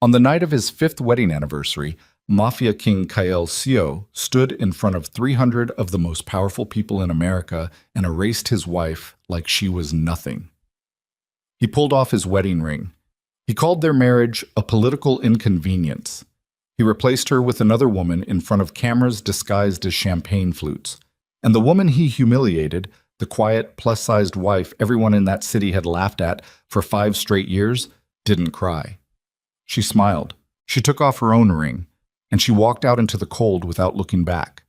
On the night of his 5th wedding anniversary, Mafia King Sio stood in front of 300 of the most powerful people in America and erased his wife like she was nothing. He pulled off his wedding ring. He called their marriage a political inconvenience. He replaced her with another woman in front of cameras disguised as champagne flutes. And the woman he humiliated, the quiet, plus-sized wife everyone in that city had laughed at for 5 straight years, didn't cry. She smiled. She took off her own ring, and she walked out into the cold without looking back.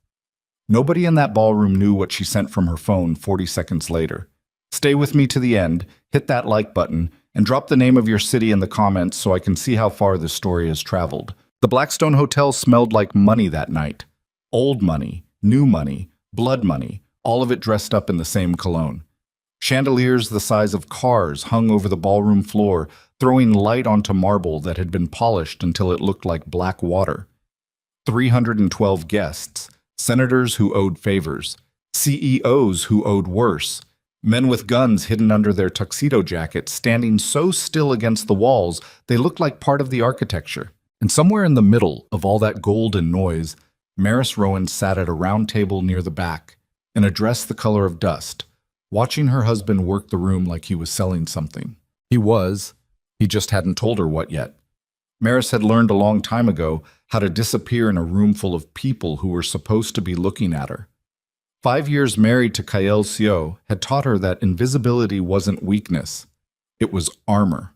Nobody in that ballroom knew what she sent from her phone 40 seconds later. Stay with me to the end, hit that like button, and drop the name of your city in the comments so I can see how far this story has traveled. The Blackstone Hotel smelled like money that night. Old money, new money, blood money, all of it dressed up in the same cologne. Chandeliers the size of cars hung over the ballroom floor, throwing light onto marble that had been polished until it looked like black water. 312 guests, senators who owed favors, CEOs who owed worse, men with guns hidden under their tuxedo jackets standing so still against the walls they looked like part of the architecture. And somewhere in the middle of all that gold and noise, Maris Rowan sat at a round table near the back, in a dress the color of dust, watching her husband work the room like he was selling something. He just hadn't told her what yet. Maris had learned a long time ago how to disappear in a room full of people who were supposed to be looking at her. 5 years married to Sio had taught her that invisibility wasn't weakness, it was armor.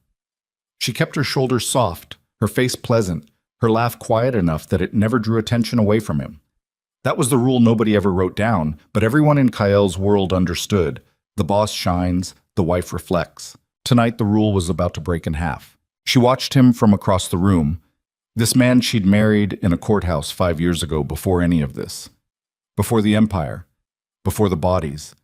She kept her shoulders soft, her face pleasant, her laugh quiet enough that it never drew attention away from him. That was the rule nobody ever wrote down, but everyone in Kael's world understood. The boss shines, the wife reflects. Tonight the rule was about to break in half. She watched him from across the room. This man she'd married in a courthouse 5 years ago before any of this. Before the empire. Before the bodies.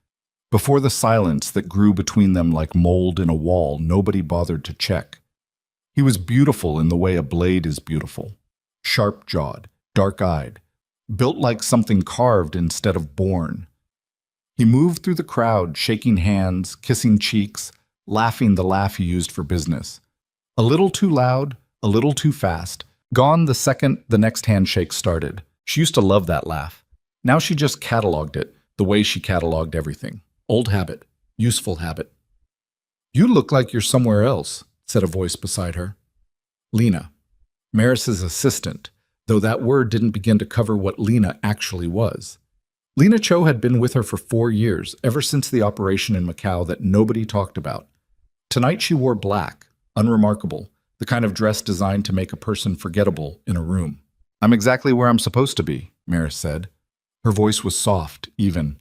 Before the silence that grew between them like mold in a wall nobody bothered to check. He was beautiful in the way a blade is beautiful. Sharp-jawed, dark-eyed, built like something carved instead of born. He moved through the crowd, shaking hands, kissing cheeks, laughing the laugh he used for business. A little too loud, a little too fast, gone the second the next handshake started. She used to love that laugh. Now she just cataloged it, the way she cataloged everything. Old habit, useful habit. "You look like you're somewhere else," said a voice beside her. Lena, Maris's assistant, though that word didn't begin to cover what Lena actually was. Lena Cho had been with her for 4 years, ever since the operation in Macau that nobody talked about. Tonight she wore black, unremarkable, the kind of dress designed to make a person forgettable in a room. "I'm exactly where I'm supposed to be," Maris said. Her voice was soft, even,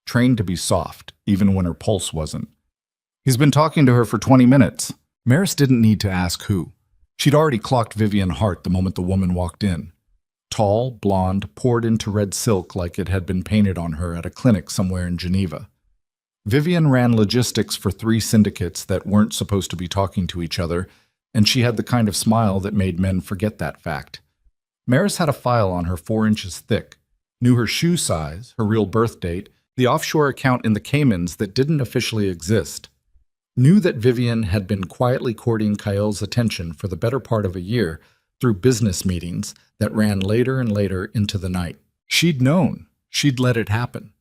trained to be soft, even when her pulse wasn't. "He's been talking to her for 20 minutes. Maris didn't need to ask who. She'd already clocked Vivian Hart the moment the woman walked in. Tall, blonde, poured into red silk like it had been painted on her at a clinic somewhere in Geneva. Vivian ran logistics for 3 syndicates that weren't supposed to be talking to each other, and she had the kind of smile that made men forget that fact. Maris had a file on her 4 inches thick, knew her shoe size, her real birth date, the offshore account in the Caymans that didn't officially exist. Knew that Vivian had been quietly courting Kael's attention for the better part of a year through business meetings that ran later and later into the night. She'd known. She'd let it happen.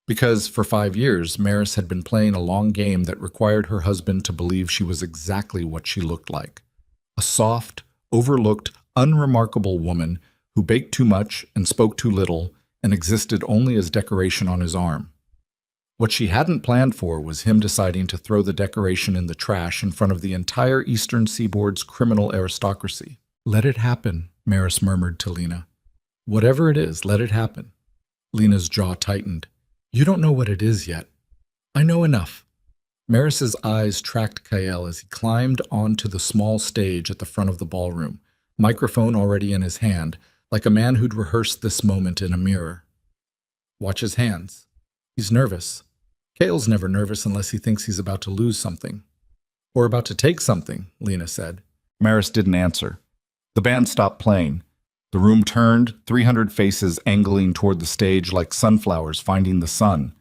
Because for 5 years, Maris had been playing a long game that required her husband to believe she was exactly what she looked like. A soft, overlooked, unremarkable woman who baked too much and spoke too little and existed only as decoration on his arm. What she hadn't planned for was him deciding to throw the decoration in the trash in front of the entire Eastern Seaboard's criminal aristocracy. "Let it happen," Maris murmured to Lena. "Whatever it is, let it happen." Lena's jaw tightened. "You don't know what it is yet." "I know enough." Maris's eyes tracked Kael as he climbed onto the small stage at the front of the ballroom, microphone already in his hand, like a man who'd rehearsed this moment in a mirror. "Watch his hands. He's nervous." Kael's never nervous unless he thinks he's about to lose something. "Or about to take something," Lena said. Maris didn't answer. The band stopped playing. The room turned, 300 faces angling toward the stage like sunflowers finding the sun.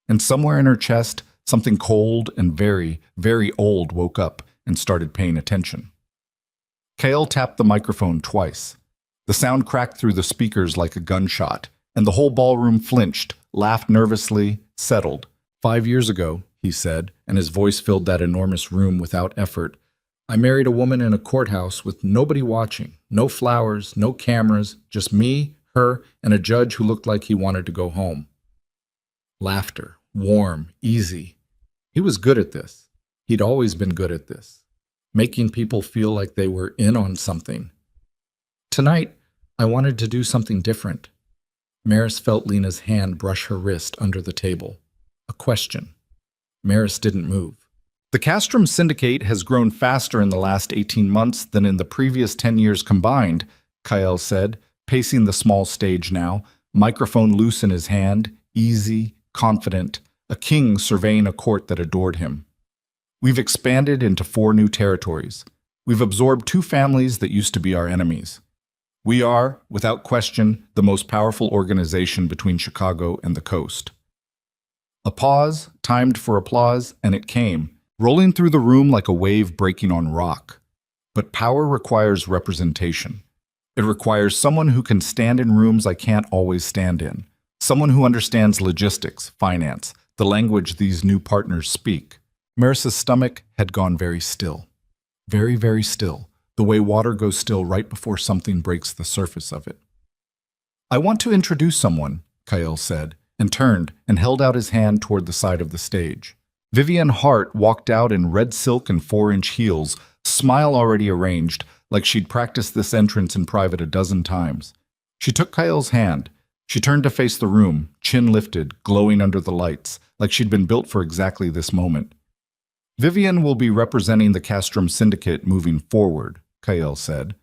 And somewhere in her chest, something cold and very, very old woke up and started paying attention. Kael tapped the microphone twice. The sound cracked through the speakers like a gunshot, and the whole ballroom flinched, laughed nervously, settled. 5 years ago, he said, and his voice filled that enormous room without effort, I married a woman in a courthouse with nobody watching, no flowers, no cameras, just me, her, and a judge who looked like he wanted to go home. Laughter, warm, easy. He was good at this. He'd always been good at this, making people feel like they were in on something. Tonight, I wanted to do something different. Maris felt Lena's hand brush her wrist under the table. A question. Maris didn't move. The Castrum Syndicate has grown faster in the last 18 months than in the previous 10 years combined, Kael said, pacing the small stage now, microphone loose in his hand, easy, confident, a king surveying a court that adored him. We've expanded into 4 new territories. We've absorbed 2 families that used to be our enemies. We are, without question, the most powerful organization between Chicago and the coast. A pause, timed for applause, and it came, rolling through the room like a wave breaking on rock. But power requires representation. It requires someone who can stand in rooms I can't always stand in. Someone who understands logistics, finance, the language these new partners speak. Maris's stomach had gone very still. Very, very still, the way water goes still right before something breaks the surface of it. I want to introduce someone, Kael said, and turned and held out his hand toward the side of the stage. Vivian Hart walked out in red silk and 4-inch heels, smile already arranged, like she'd practiced this entrance in private a dozen times. She took Kael's hand. She turned to face the room, chin lifted, glowing under the lights, like she'd been built for exactly this moment. Vivian will be representing the Castrum Syndicate moving forward, Kael said.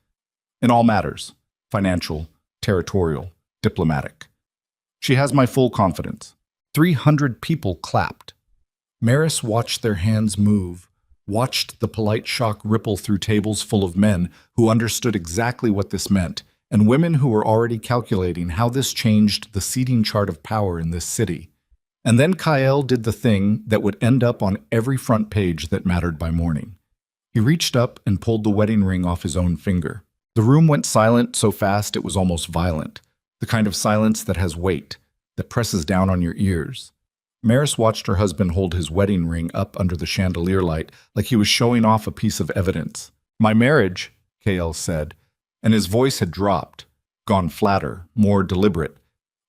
In all matters, financial, territorial, diplomatic. She has my full confidence. 300 people clapped. Maris watched their hands move, watched the polite shock ripple through tables full of men who understood exactly what this meant, and women who were already calculating how this changed the seating chart of power in this city. And then Kael did the thing that would end up on every front page that mattered by morning. He reached up and pulled the wedding ring off his own finger. The room went silent so fast it was almost violent, the kind of silence that has weight, that presses down on your ears. Maris watched her husband hold his wedding ring up under the chandelier light like he was showing off a piece of evidence. My marriage, Kael said, and his voice had dropped, gone flatter, more deliberate,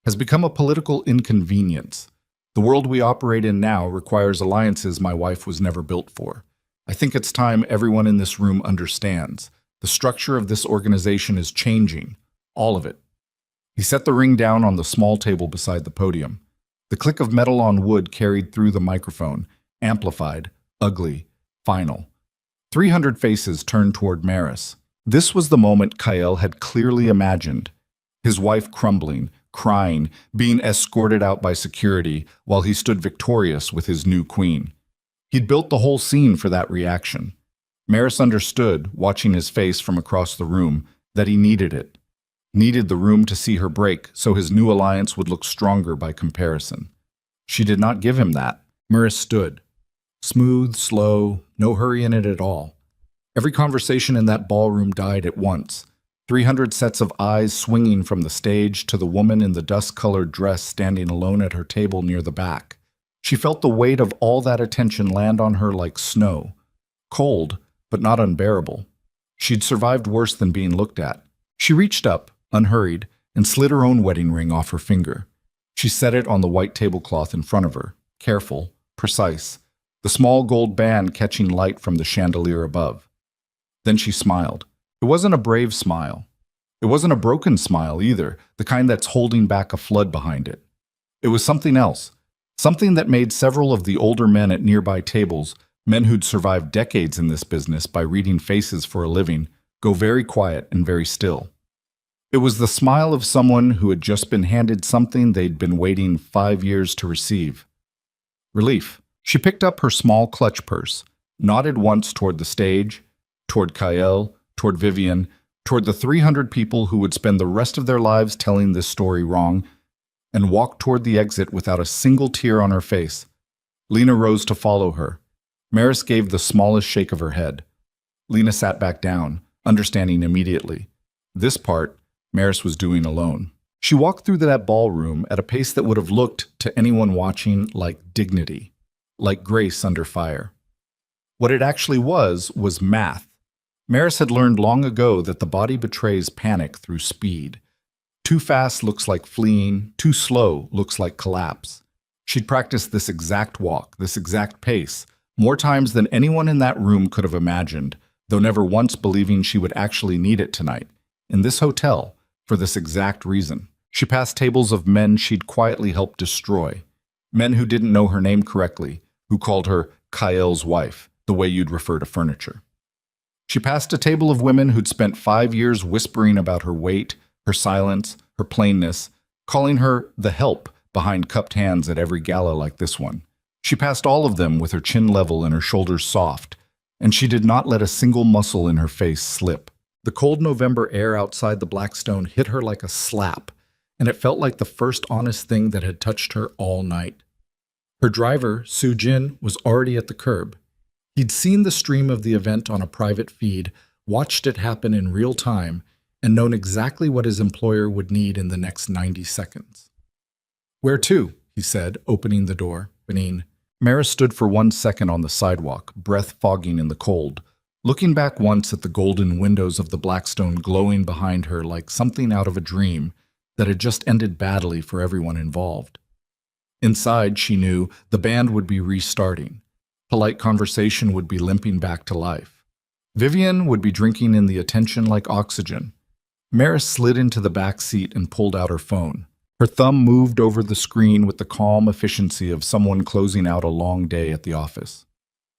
has become a political inconvenience. The world we operate in now requires alliances my wife was never built for. I think it's time everyone in this room understands. The structure of this organization is changing, all of it. He set the ring down on the small table beside the podium. The click of metal on wood carried through the microphone, amplified, ugly, final. 300 faces turned toward Maris. This was the moment Kael had clearly imagined. His wife crumbling, crying, being escorted out by security while he stood victorious with his new queen. He'd built the whole scene for that reaction. Maris understood, watching his face from across the room, that he needed it. Needed the room to see her break so his new alliance would look stronger by comparison. She did not give him that. Maris stood. Smooth, slow, no hurry in it at all. Every conversation in that ballroom died at once. 300 sets of eyes swinging from the stage to the woman in the dust-colored dress standing alone at her table near the back. She felt the weight of all that attention land on her like snow. Cold, but not unbearable. She'd survived worse than being looked at. She reached up, unhurried, and slid her own wedding ring off her finger. She set it on the white tablecloth in front of her, careful, precise, the small gold band catching light from the chandelier above. Then she smiled. It wasn't a brave smile. It wasn't a broken smile either, the kind that's holding back a flood behind it. It was something else, something that made several of the older men at nearby tables, men who'd survived decades in this business by reading faces for a living, go very quiet and very still. It was the smile of someone who had just been handed something they'd been waiting 5 years to receive. Relief. She picked up her small clutch purse, nodded once toward the stage, toward Kael, toward Vivian, toward the 300 people who would spend the rest of their lives telling this story wrong, and walked toward the exit without a single tear on her face. Lena rose to follow her. Maris gave the smallest shake of her head. Lena sat back down, understanding immediately. This part, Maris was doing alone. She walked through that ballroom at a pace that would have looked to anyone watching like dignity, like grace under fire. What it actually was math. Maris had learned long ago that the body betrays panic through speed. Too fast looks like fleeing, too slow looks like collapse. She'd practiced this exact walk, this exact pace, more times than anyone in that room could have imagined, though never once believing she would actually need it tonight. In this hotel, for this exact reason. She passed tables of men she'd quietly helped destroy. Men who didn't know her name correctly, who called her Kael's wife, the way you'd refer to furniture. She passed a table of women who'd spent 5 years whispering about her weight, her silence, her plainness, calling her the help behind cupped hands at every gala like this one. She passed all of them with her chin level and her shoulders soft, and she did not let a single muscle in her face slip. The cold November air outside the Blackstone hit her like a slap, and it felt like the first honest thing that had touched her all night. Her driver, Soo Jin, was already at the curb. He'd seen the stream of the event on a private feed, watched it happen in real time, and known exactly what his employer would need in the next 90 seconds. "Where to?" he said, opening the door. Benin. Maris stood for 1 second on the sidewalk, breath fogging in the cold, looking back once at the golden windows of the Blackstone glowing behind her like something out of a dream that had just ended badly for everyone involved. Inside, she knew, the band would be restarting. Polite conversation would be limping back to life. Vivian would be drinking in the attention like oxygen. Maris slid into the back seat and pulled out her phone. Her thumb moved over the screen with the calm efficiency of someone closing out a long day at the office.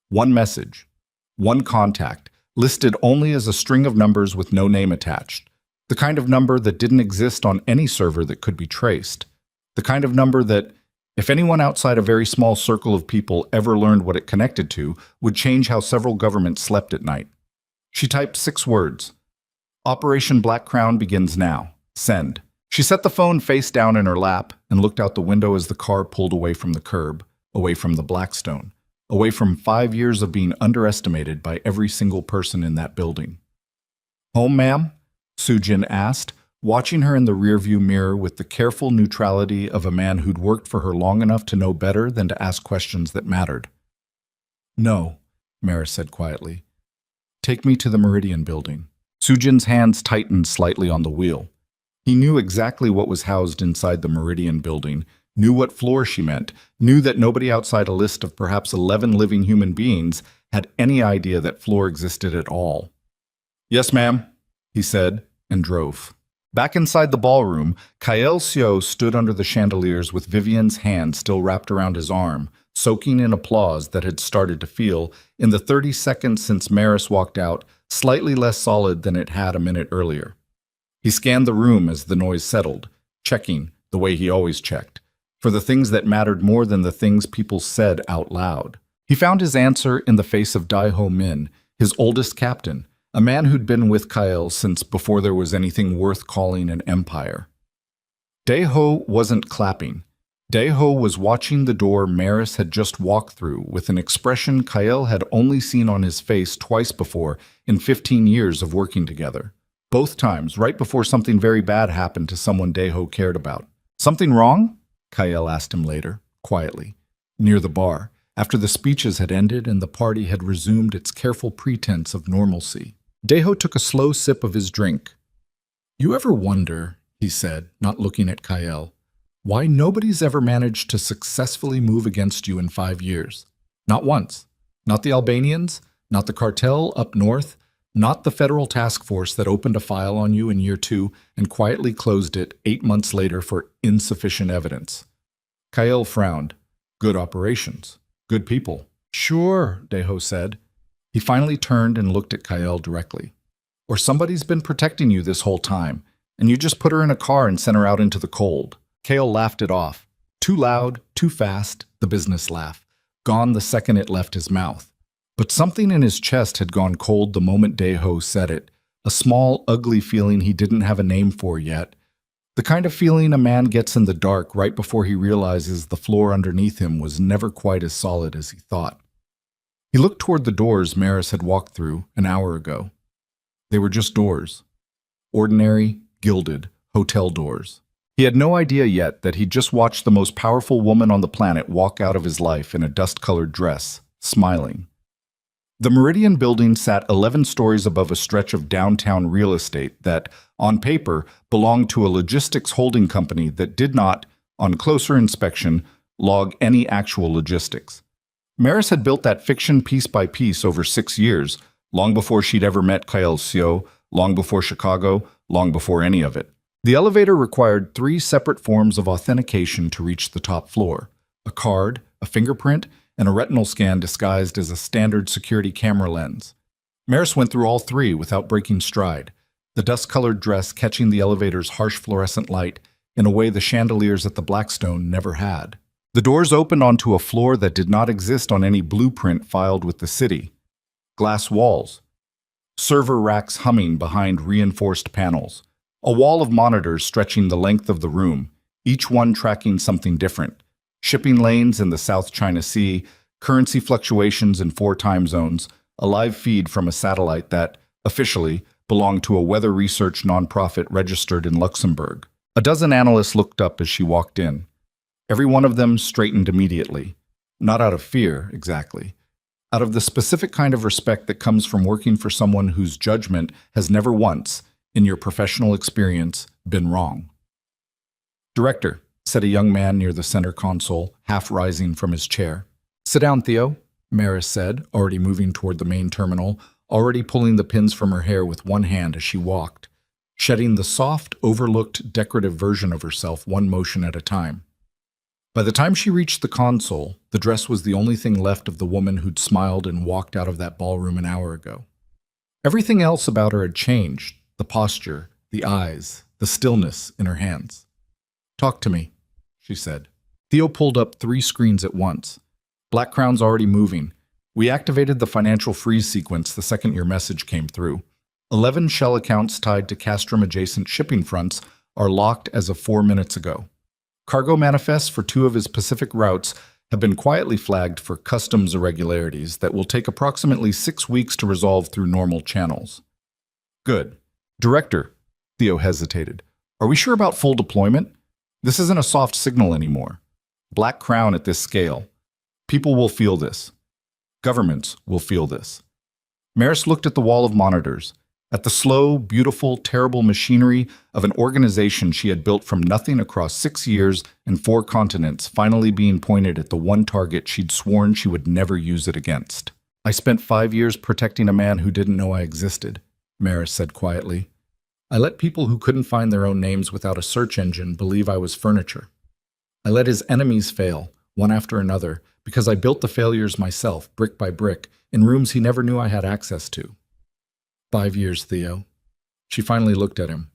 One message, one contact, listed only as a string of numbers with no name attached. The kind of number that didn't exist on any server that could be traced. The kind of number that, if anyone outside a very small circle of people ever learned what it connected to, would change how several governments slept at night. She typed 6 words. Operation Black Crown begins now. Send. She set the phone face down in her lap and looked out the window as the car pulled away from the curb, away from the Blackstone, away from 5 years of being underestimated by every single person in that building. "Home, ma'am?" Soo Jin asked, watching her in the rearview mirror with the careful neutrality of a man who'd worked for her long enough to know better than to ask questions that mattered. "No," Maris said quietly. "Take me to the Meridian building." Soo Jin's hands tightened slightly on the wheel. He knew exactly what was housed inside the Meridian building, knew what floor she meant, knew that nobody outside a list of perhaps 11 living human beings had any idea that floor existed at all. "Yes, ma'am," he said, and drove. Back inside the ballroom, Kael Seo stood under the chandeliers with Vivian's hand still wrapped around his arm, soaking in applause that had started to feel, in the 30 seconds since Maris walked out, slightly less solid than it had a minute earlier. He scanned the room as the noise settled, checking, the way he always checked, for the things that mattered more than the things people said out loud. He found his answer in the face of Dae-ho Min, his oldest captain, a man who'd been with Kael since before there was anything worth calling an empire. Dae-ho wasn't clapping. Dae-ho was watching the door Maris had just walked through with an expression Kael had only seen on his face twice before in 15 years of working together. Both times, right before something very bad happened to someone Dae-ho cared about. "Something wrong?" Kael asked him later, quietly, near the bar, after the speeches had ended and the party had resumed its careful pretense of normalcy. Dae-ho took a slow sip of his drink. "You ever wonder," he said, not looking at Kael, "why nobody's ever managed to successfully move against you in 5 years? Not once. Not the Albanians, not the cartel up north, not the federal task force that opened a file on you in year 2 and quietly closed it 8 months later for insufficient evidence." Kael frowned. "Good operations. Good people." "Sure," Dae-ho said. He finally turned and looked at Kael directly. "Or somebody's been protecting you this whole time, and you just put her in a car and sent her out into the cold." Kael laughed it off. Too loud, too fast, the business laugh, gone the second it left his mouth. But something in his chest had gone cold the moment Dae-ho said it, a small, ugly feeling he didn't have a name for yet. The kind of feeling a man gets in the dark right before he realizes the floor underneath him was never quite as solid as he thought. He looked toward the doors Maris had walked through an hour ago. They were just doors. Ordinary, gilded, hotel doors. He had no idea yet that he'd just watched the most powerful woman on the planet walk out of his life in a dust-colored dress, smiling. The Meridian building sat 11 stories above a stretch of downtown real estate that, on paper, belonged to a logistics holding company that did not, on closer inspection, log any actual logistics. Maris had built that fiction piece by piece over 6 years, long before she'd ever met Kyle Seo, long before Chicago, long before any of it. The elevator required 3 separate forms of authentication to reach the top floor: a card, a fingerprint, and a retinal scan disguised as a standard security camera lens. Maris went through all 3 without breaking stride, the dust-colored dress catching the elevator's harsh fluorescent light in a way the chandeliers at the Blackstone never had. The doors opened onto a floor that did not exist on any blueprint filed with the city. Glass walls, server racks humming behind reinforced panels, a wall of monitors stretching the length of the room, each one tracking something different: shipping lanes in the South China Sea, currency fluctuations in 4 time zones, a live feed from a satellite that, officially, belonged to a weather research nonprofit registered in Luxembourg. A dozen analysts looked up as she walked in. Every one of them straightened immediately. Not out of fear, exactly. Out of the specific kind of respect that comes from working for someone whose judgment has never once, in your professional experience, been wrong. "Director," said a young man near the center console, half rising from his chair. "Sit down, Theo," Maris said, already moving toward the main terminal, already pulling the pins from her hair with one hand as she walked, shedding the soft, overlooked, decorative version of herself one motion at a time. By the time she reached the console, the dress was the only thing left of the woman who'd smiled and walked out of that ballroom an hour ago. Everything else about her had changed: the posture, the eyes, the stillness in her hands. "Talk to me," she said. Theo pulled up 3 screens at once. Black Crown's already moving. We activated the financial freeze sequence the second your message came through. 11 shell accounts tied to Castrum-adjacent shipping fronts are locked as of 4 minutes ago. Cargo manifests for 2 of his Pacific routes have been quietly flagged for customs irregularities that will take approximately 6 weeks to resolve through normal channels. "Good. Director," Theo hesitated, "are we sure about full deployment? This isn't a soft signal anymore. Black Crown at this scale. People will feel this. Governments will feel this." Maris looked at the wall of monitors, at the slow, beautiful, terrible machinery of an organization she had built from nothing across 6 years and 4 continents, finally being pointed at the one target she'd sworn she would never use it against. "I spent 5 years protecting a man who didn't know I existed," Maris said quietly. "I let people who couldn't find their own names without a search engine believe I was furniture. I let his enemies fail, one after another, because I built the failures myself, brick by brick, in rooms he never knew I had access to." 5 years, Theo. She finally looked at him.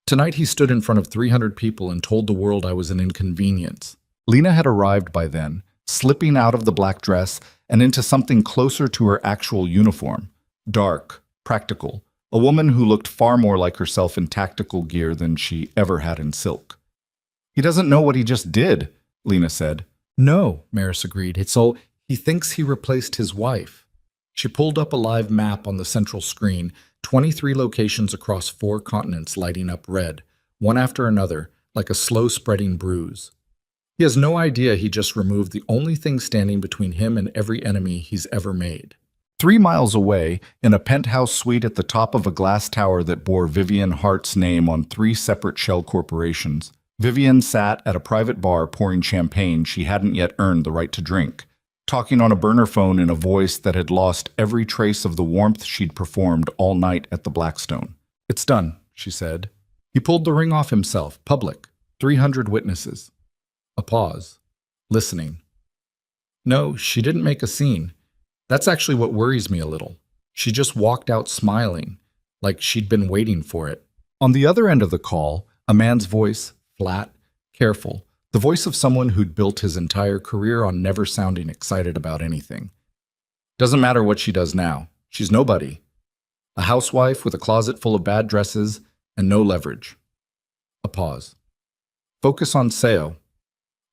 Tonight he stood in front of 300 people and told the world I was an inconvenience. Lena had arrived by then, slipping out of the black dress and into something closer to her actual uniform. Dark, practical, a woman who looked far more like herself in tactical gear than she ever had in silk. "He doesn't know what he just did," Lena said. "No," Maris agreed. He thinks he replaced his wife." She pulled up a live map on the central screen, 23 locations across 4 continents lighting up red, one after another, like a slow-spreading bruise. "He has no idea he just removed the only thing standing between him and every enemy he's ever made." 3 miles away, in a penthouse suite at the top of a glass tower that bore Vivian Hart's name on 3 separate shell corporations, Vivian sat at a private bar pouring champagne she hadn't yet earned the right to drink, talking on a burner phone in a voice that had lost every trace of the warmth she'd performed all night at the Blackstone. "It's done," she said. He pulled the ring off himself, public, 300 witnesses. A pause. Listening. No, she didn't make a scene. That's actually what worries me a little. She just walked out smiling, like she'd been waiting for it. On the other end of the call, a man's voice, flat, careful, the voice of someone who'd built his entire career on never sounding excited about anything. Doesn't matter what she does now. She's nobody. A housewife with a closet full of bad dresses and no leverage. A pause. Focus on Seo.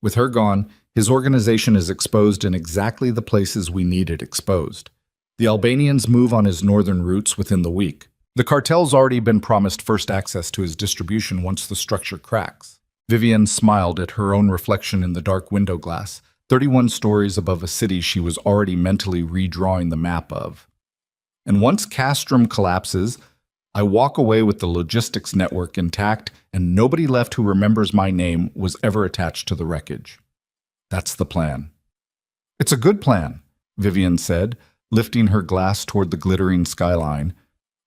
With her gone, his organization is exposed in exactly the places we need it exposed. The Albanians move on his northern routes within the week. The cartel's already been promised first access to his distribution once the structure cracks. Vivian smiled at her own reflection in the dark window glass, 31 stories above a city she was already mentally redrawing the map of. And once Castrum collapses, I walk away with the logistics network intact and nobody left who remembers my name was ever attached to the wreckage. That's the plan. It's a good plan, Vivian said, lifting her glass toward the glittering skyline.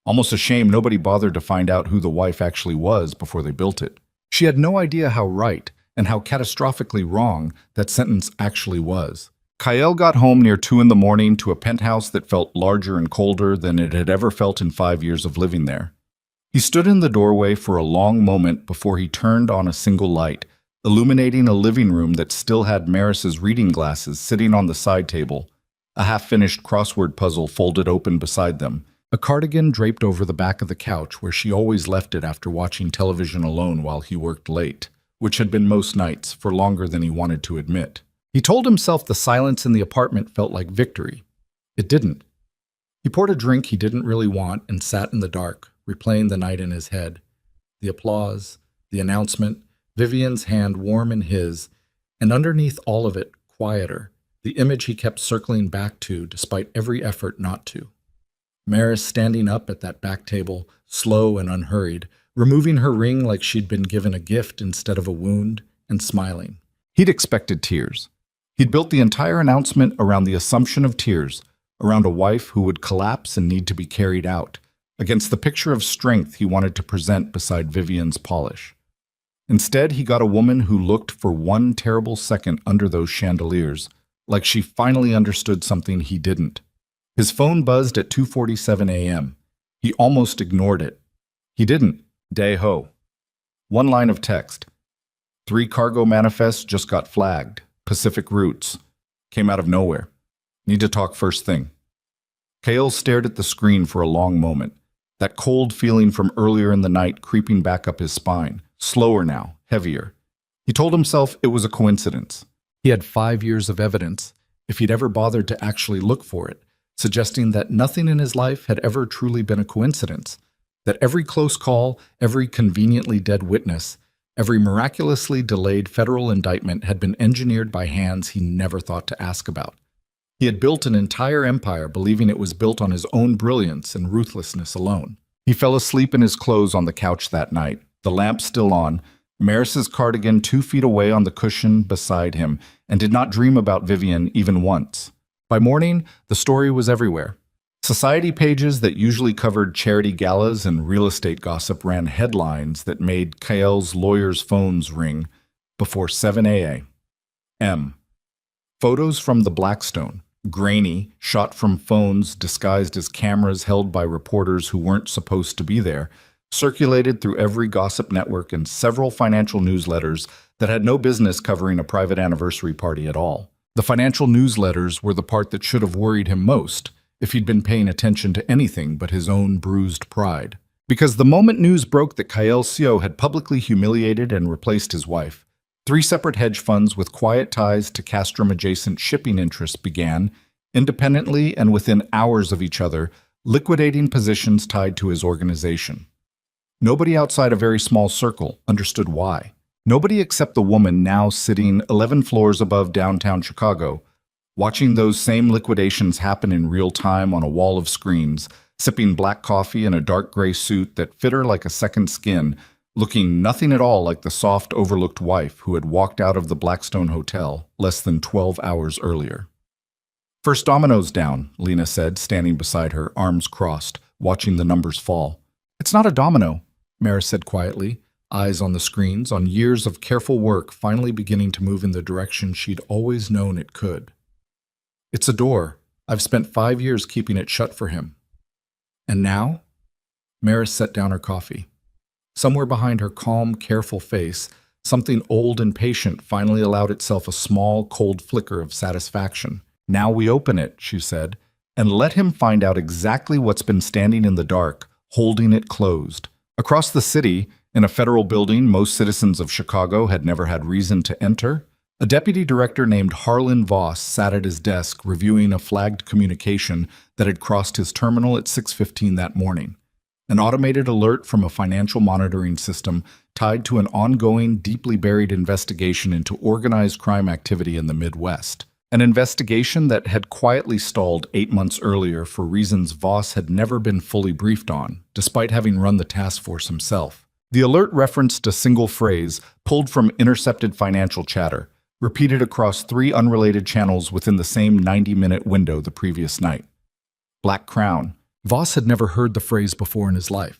Almost a shame nobody bothered to find out who the wife actually was before they built it. She had no idea how right and how catastrophically wrong that sentence actually was. Kael got home near 2 in the morning to a penthouse that felt larger and colder than it had ever felt in 5 years of living there. He stood in the doorway for a long moment before he turned on a single light, illuminating a living room that still had Maris's reading glasses sitting on the side table, a half-finished crossword puzzle folded open beside them, a cardigan draped over the back of the couch where she always left it after watching television alone while he worked late, which had been most nights for longer than he wanted to admit. He told himself the silence in the apartment felt like victory. It didn't. He poured a drink he didn't really want and sat in the dark, replaying the night in his head. The applause, the announcement, Vivian's hand warm in his, and underneath all of it, quieter, the image he kept circling back to despite every effort not to. Maris standing up at that back table, slow and unhurried, removing her ring like she'd been given a gift instead of a wound, and smiling. He'd expected tears. He'd built the entire announcement around the assumption of tears, around a wife who would collapse and need to be carried out, against the picture of strength he wanted to present beside Vivian's polish. Instead, he got a woman who looked for one terrible second under those chandeliers, like she finally understood something he didn't. His phone buzzed at 2:47 a.m. He almost ignored it. He didn't. Day ho. One line of text. 3 cargo manifests just got flagged. Pacific routes. Came out of nowhere. Need to talk first thing. Kael stared at the screen for a long moment, that cold feeling from earlier in the night creeping back up his spine, slower now, heavier. He told himself it was a coincidence. He had 5 years of evidence, if he'd ever bothered to actually look for it, suggesting that nothing in his life had ever truly been a coincidence, that every close call, every conveniently dead witness, every miraculously delayed federal indictment had been engineered by hands he never thought to ask about. He had built an entire empire believing it was built on his own brilliance and ruthlessness alone. He fell asleep in his clothes on the couch that night, the lamp still on, Maris's cardigan 2 feet away on the cushion beside him, and did not dream about Vivian even once. By morning, the story was everywhere. Society pages that usually covered charity galas and real estate gossip ran headlines that made Kael's lawyers' phones ring before 7 a.m. Photos from the Blackstone, grainy, shot from phones disguised as cameras held by reporters who weren't supposed to be there, circulated through every gossip network and several financial newsletters that had no business covering a private anniversary party at all. The financial newsletters were the part that should have worried him most, if he'd been paying attention to anything but his own bruised pride. Because the moment news broke that Kael Seo had publicly humiliated and replaced his wife, 3 separate hedge funds with quiet ties to Castrum-adjacent shipping interests began, independently and within hours of each other, liquidating positions tied to his organization. Nobody outside a very small circle understood why. Nobody except the woman now sitting 11 floors above downtown Chicago, watching those same liquidations happen in real time on a wall of screens, sipping black coffee in a dark gray suit that fit her like a second skin, looking nothing at all like the soft, overlooked wife who had walked out of the Blackstone Hotel less than 12 hours earlier. First dominoes down, Lena said, standing beside her, arms crossed, watching the numbers fall. It's not a domino, Maris said quietly, eyes on the screens, on years of careful work finally beginning to move in the direction she'd always known it could. It's a door. I've spent 5 years keeping it shut for him. And now? Maris set down her coffee. Somewhere behind her calm, careful face, something old and patient finally allowed itself a small, cold flicker of satisfaction. Now we open it, she said, and let him find out exactly what's been standing in the dark, holding it closed. Across the city, in a federal building most citizens of Chicago had never had reason to enter, a deputy director named Harlan Voss sat at his desk reviewing a flagged communication that had crossed his terminal at 6:15 that morning. An automated alert from a financial monitoring system tied to an ongoing, deeply buried investigation into organized crime activity in the Midwest. An investigation that had quietly stalled 8 months earlier for reasons Voss had never been fully briefed on, despite having run the task force himself. The alert referenced a single phrase pulled from intercepted financial chatter, repeated across 3 unrelated channels within the same 90-minute window the previous night. Black Crown. Voss had never heard the phrase before in his life.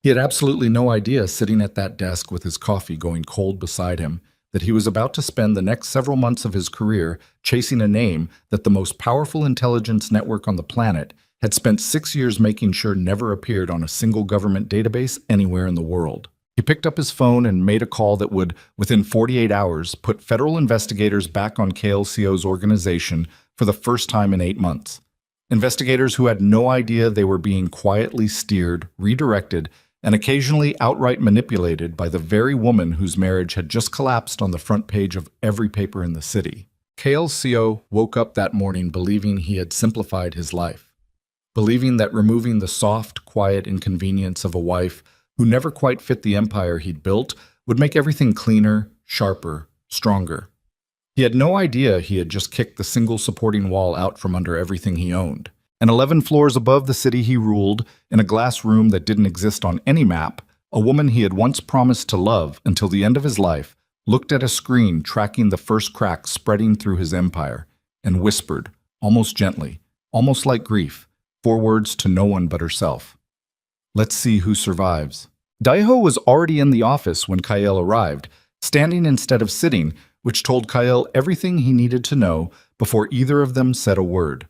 He had absolutely no idea, sitting at that desk with his coffee going cold beside him, that he was about to spend the next several months of his career chasing a name that the most powerful intelligence network on the planet had spent 6 years making sure never appeared on a single government database anywhere in the world. He picked up his phone and made a call that would, within 48 hours, put federal investigators back on KLCO's organization for the first time in 8 months. Investigators who had no idea they were being quietly steered, redirected, and occasionally outright manipulated by the very woman whose marriage had just collapsed on the front page of every paper in the city. KLCO woke up that morning believing he had simplified his life, believing that removing the soft, quiet inconvenience of a wife who never quite fit the empire he'd built would make everything cleaner, sharper, stronger. He had no idea he had just kicked the single supporting wall out from under everything he owned. And 11 floors above the city he ruled, in a glass room that didn't exist on any map, a woman he had once promised to love until the end of his life looked at a screen tracking the first cracks spreading through his empire and whispered, almost gently, almost like grief, 4 words to no one but herself. Let's see who survives. Daiho was already in the office when Kael arrived, standing instead of sitting, which told Kael everything he needed to know before either of them said a word.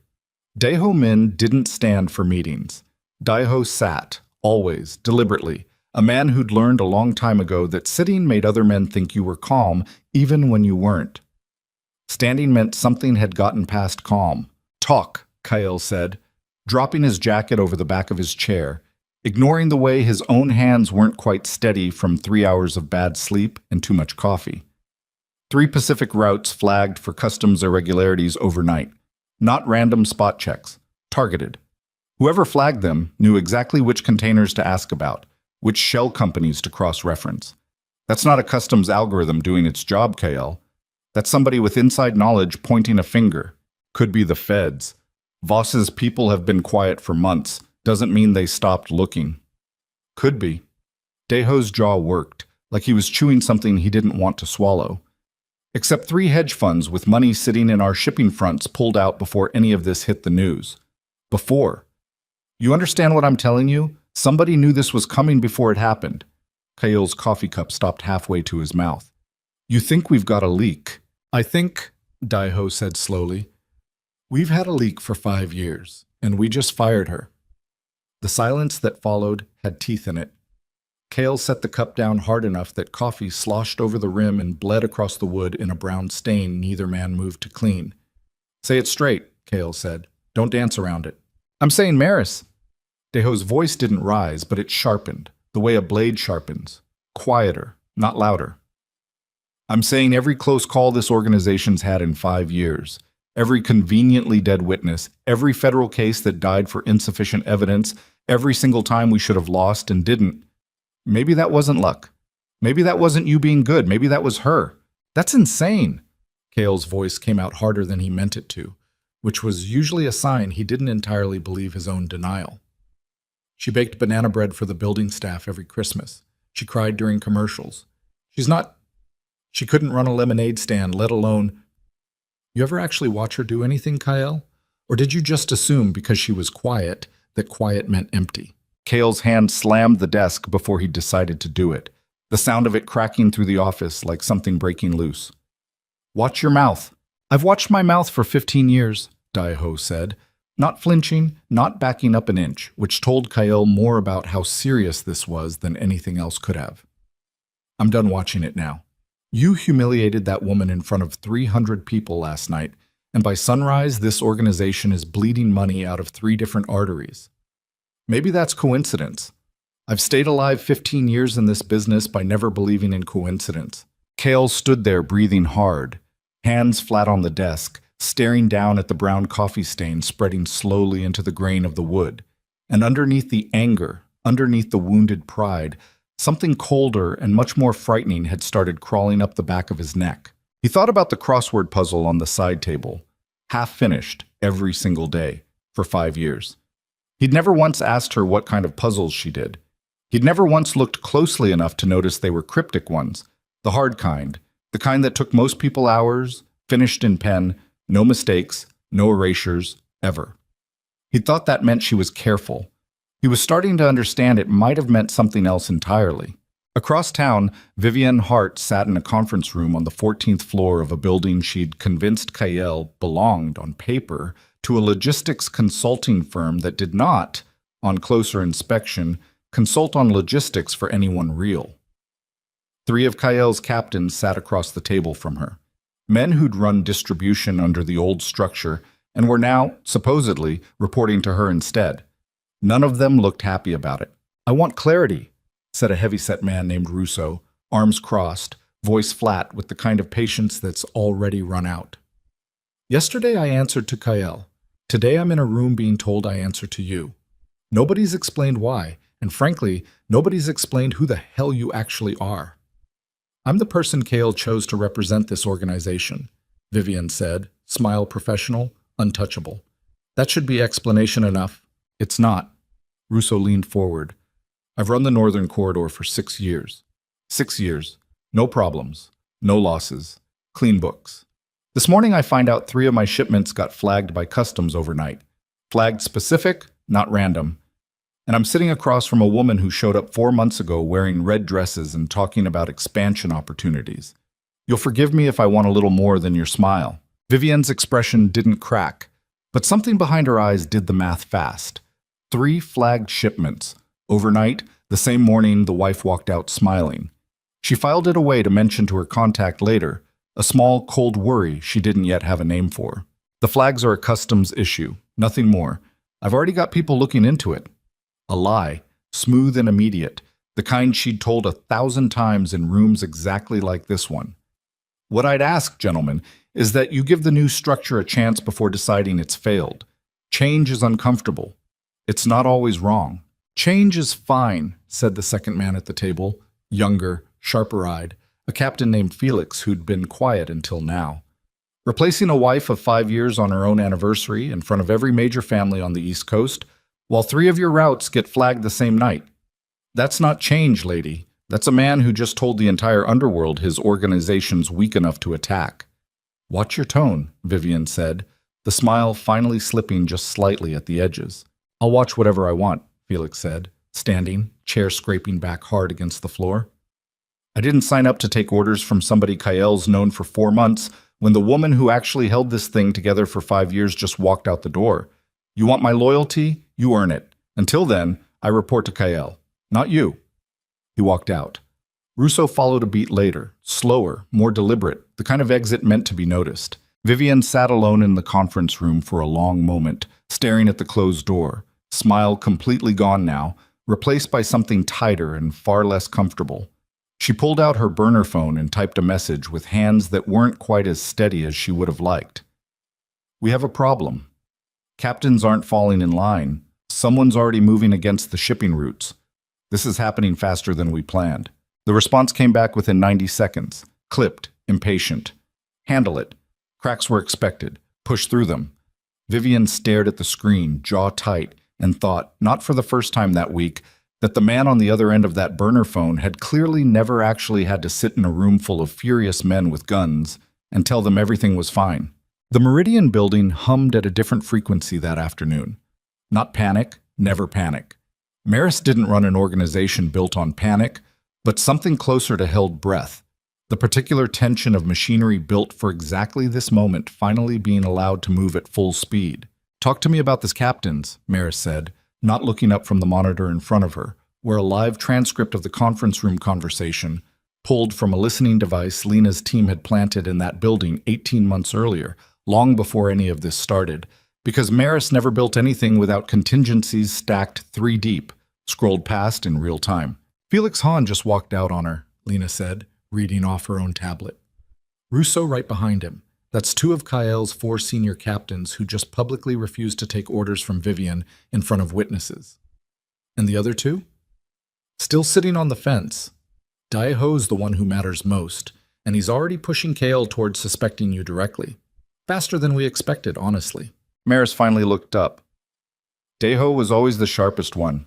Daeho Min didn't stand for meetings. Daiho sat, always, deliberately, a man who'd learned a long time ago that sitting made other men think you were calm even when you weren't. Standing meant something had gotten past calm. Talk, Kael said, dropping his jacket over the back of his chair, ignoring the way his own hands weren't quite steady from 3 hours of bad sleep and too much coffee. 3 Pacific routes flagged for customs irregularities overnight. Not random spot checks. Targeted. Whoever flagged them knew exactly which containers to ask about, which shell companies to cross-reference. That's not a customs algorithm doing its job, KL. That's somebody with inside knowledge pointing a finger. Could be the feds. Voss's people have been quiet for months. Doesn't mean they stopped looking. Could be. Daeho's jaw worked, like he was chewing something he didn't want to swallow. Except 3 hedge funds with money sitting in our shipping fronts pulled out before any of this hit the news. Before. You understand what I'm telling you? Somebody knew this was coming before it happened. Kael's coffee cup stopped halfway to his mouth. You think we've got a leak? I think, Daiho said slowly, we've had a leak for 5 years, and we just fired her. The silence that followed had teeth in it. Kael set the cup down hard enough that coffee sloshed over the rim and bled across the wood in a brown stain neither man moved to clean. Say it straight, Kael said. Don't dance around it. I'm saying Maris. Daeho's voice didn't rise, but it sharpened, the way a blade sharpens. Quieter, not louder. I'm saying every close call this organization's had in 5 years, every conveniently dead witness, every federal case that died for insufficient evidence, every single time we should have lost and didn't. Maybe that wasn't luck. Maybe that wasn't you being good. Maybe that was her. That's insane. Kael's voice came out harder than he meant it to, which was usually a sign he didn't entirely believe his own denial. She baked banana bread for the building staff every Christmas. She cried during commercials. She couldn't run a lemonade stand, let alone... You ever actually watch her do anything, Kael? Or did you just assume because she was quiet that quiet meant empty? Kael's hand slammed the desk before he decided to do it, the sound of it cracking through the office like something breaking loose. Watch your mouth. I've watched my mouth for 15 years, Daiho said, not flinching, not backing up an inch, which told Kael more about how serious this was than anything else could have. I'm done watching it now. You humiliated that woman in front of 300 people last night, and by sunrise, this organization is bleeding money out of 3 different arteries. Maybe that's coincidence. I've stayed alive 15 years in this business by never believing in coincidence. Kael stood there breathing hard, hands flat on the desk, staring down at the brown coffee stain spreading slowly into the grain of the wood. And underneath the anger, underneath the wounded pride, something colder and much more frightening had started crawling up the back of his neck. He thought about the crossword puzzle on the side table, half finished every single day for 5 years. He'd never once asked her what kind of puzzles she did. He'd never once looked closely enough to notice they were cryptic ones, the hard kind, the kind that took most people hours, finished in pen, no mistakes, no erasures, ever. He thought that meant she was careful. He was starting to understand it might have meant something else entirely. Across town, Vivienne Hart sat in a conference room on the 14th floor of a building she'd convinced Kael belonged, on paper, to a logistics consulting firm that did not, on closer inspection, consult on logistics for anyone real. 3 of Kael's captains sat across the table from her, men who'd run distribution under the old structure and were now, supposedly, reporting to her instead. None of them looked happy about it. "I want clarity," said a heavy-set man named Russo, arms crossed, voice flat with the kind of patience that's already run out. "Yesterday I answered to Kael. Today I'm in a room being told I answer to you. Nobody's explained why, and frankly, nobody's explained who the hell you actually are." "I'm the person Kael chose to represent this organization," Vivian said, smile professional, untouchable. "That should be explanation enough." "It's not." Russo leaned forward. "I've run the Northern Corridor for 6 years. 6 years. No problems. No losses. Clean books. This morning I find out 3 of my shipments got flagged by customs overnight. Flagged specific, not random. And I'm sitting across from a woman who showed up 4 months ago wearing red dresses and talking about expansion opportunities. You'll forgive me if I want a little more than your smile." Vivian's expression didn't crack, but something behind her eyes did the math fast. 3 flagged shipments. Overnight, the same morning, the wife walked out smiling. She filed it away to mention to her contact later, a small, cold worry she didn't yet have a name for. "The flags are a customs issue, nothing more. I've already got people looking into it." A lie, smooth and immediate, the kind she'd told 1,000 times in rooms exactly like this one. "What I'd ask, gentlemen, is that you give the new structure a chance before deciding it's failed. Change is uncomfortable. It's not always wrong." "Change is fine," said the second man at the table, younger, sharper-eyed, a captain named Felix who'd been quiet until now. "Replacing a wife of 5 years on her own anniversary in front of every major family on the East Coast, while 3 of your routes get flagged the same night. That's not change, lady. That's a man who just told the entire underworld his organization's weak enough to attack." "Watch your tone," Vivian said, the smile finally slipping just slightly at the edges. "I'll watch whatever I want," Felix said, standing, chair scraping back hard against the floor. "I didn't sign up to take orders from somebody Kael's known for 4 months when the woman who actually held this thing together for 5 years just walked out the door. You want my loyalty? You earn it. Until then, I report to Kael. Not you." He walked out. Russo followed a beat later, slower, more deliberate, the kind of exit meant to be noticed. Vivian sat alone in the conference room for a long moment, staring at the closed door, smile completely gone now, replaced by something tighter and far less comfortable. She pulled out her burner phone and typed a message with hands that weren't quite as steady as she would have liked. "We have a problem. Captains aren't falling in line. Someone's already moving against the shipping routes. This is happening faster than we planned." The response came back within 90 seconds, clipped, impatient. "Handle it. Cracks were expected. Push through them." Vivian stared at the screen, jaw tight, and thought, not for the first time that week, that the man on the other end of that burner phone had clearly never actually had to sit in a room full of furious men with guns and tell them everything was fine. The Meridian building hummed at a different frequency that afternoon. Not panic, never panic. Maris didn't run an organization built on panic, but something closer to held breath. The particular tension of machinery built for exactly this moment finally being allowed to move at full speed. "Talk to me about this captains," Maris said, not looking up from the monitor in front of her, where a live transcript of the conference room conversation, pulled from a listening device Lena's team had planted in that building 18 months earlier, long before any of this started, because Maris never built anything without contingencies stacked 3 deep, scrolled past in real time. "Felix Hahn just walked out on her," Lena said, reading off her own tablet. "Russo right behind him. That's 2 of Kael's 4 senior captains who just publicly refused to take orders from Vivian in front of witnesses." "And the other 2? Still sitting on the fence. Daiho's the one who matters most, and he's already pushing Kale towards suspecting you directly. Faster than we expected, honestly. Maris finally looked up. Daiho was always the sharpest one.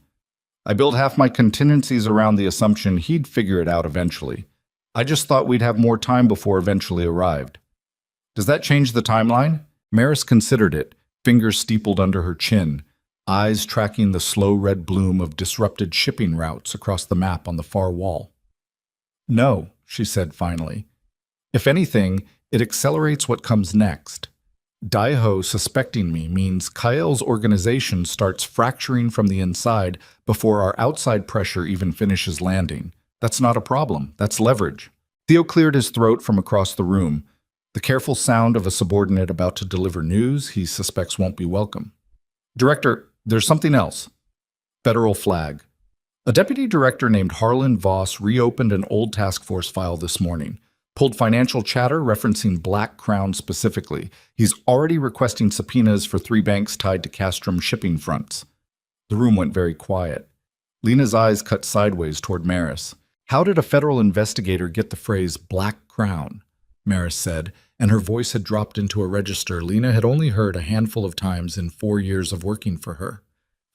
I built half my contingencies around the assumption he'd figure it out eventually. I just thought we'd have more time before eventually arrived. Does that change the timeline? Maris considered it, fingers steepled under her chin, eyes tracking the slow red bloom of disrupted shipping routes across the map on the far wall. No, she said finally. If anything, it accelerates what comes next. Daiho suspecting me means Kael's organization starts fracturing from the inside before our outside pressure even finishes landing. That's not a problem. That's leverage. Theo cleared his throat from across the room, the careful sound of a subordinate about to deliver news he suspects won't be welcome. Director, there's something else. Federal flag. A deputy director named Harlan Voss reopened an old task force file this morning. Pulled financial chatter referencing Black Crown specifically. He's already requesting subpoenas for 3 banks tied to Castrum shipping fronts. The room went very quiet. Lena's eyes cut sideways toward Maris. How did a federal investigator get the phrase Black Crown? Maris said, and her voice had dropped into a register Lena had only heard a handful of times in 4 years of working for her.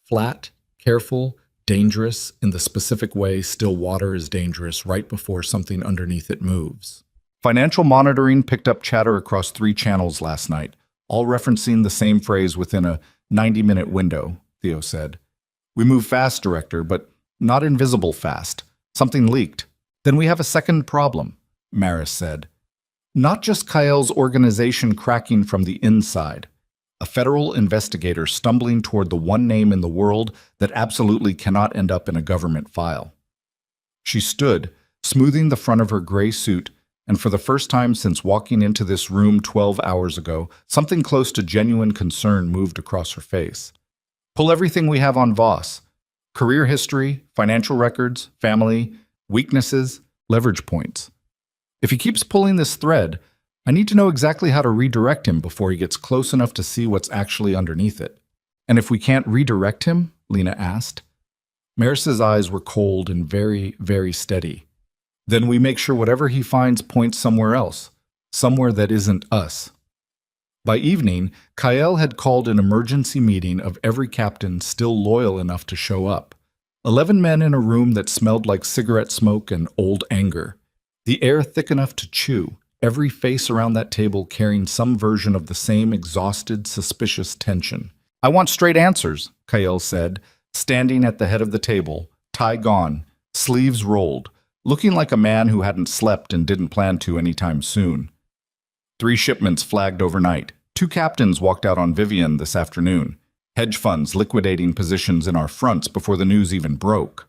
Flat, careful, dangerous in the specific way still water is dangerous right before something underneath it moves. Financial monitoring picked up chatter across 3 channels last night, all referencing the same phrase within a 90-minute window, Theo said. We move fast, Director, but not invisible fast. Something leaked. Then we have a second problem, Maris said. Not just Kael's organization cracking from the inside. A federal investigator stumbling toward the one name in the world that absolutely cannot end up in a government file. She stood, smoothing the front of her gray suit, and for the first time since walking into this room 12 hours ago, something close to genuine concern moved across her face. Pull everything we have on Voss. Career history, financial records, family, weaknesses, leverage points. If he keeps pulling this thread, I need to know exactly how to redirect him before he gets close enough to see what's actually underneath it. And if we can't redirect him, Lena asked. Maris's eyes were cold and very, very steady. Then we make sure whatever he finds points somewhere else, somewhere that isn't us. By evening, Kael had called an emergency meeting of every captain still loyal enough to show up. 11 men in a room that smelled like cigarette smoke and old anger. The air thick enough to chew, every face around that table carrying some version of the same exhausted, suspicious tension. I want straight answers, Kael said, standing at the head of the table, tie gone, sleeves rolled, looking like a man who hadn't slept and didn't plan to anytime soon. 3 shipments flagged overnight. 2 captains walked out on Vivian this afternoon. Hedge funds liquidating positions in our fronts before the news even broke.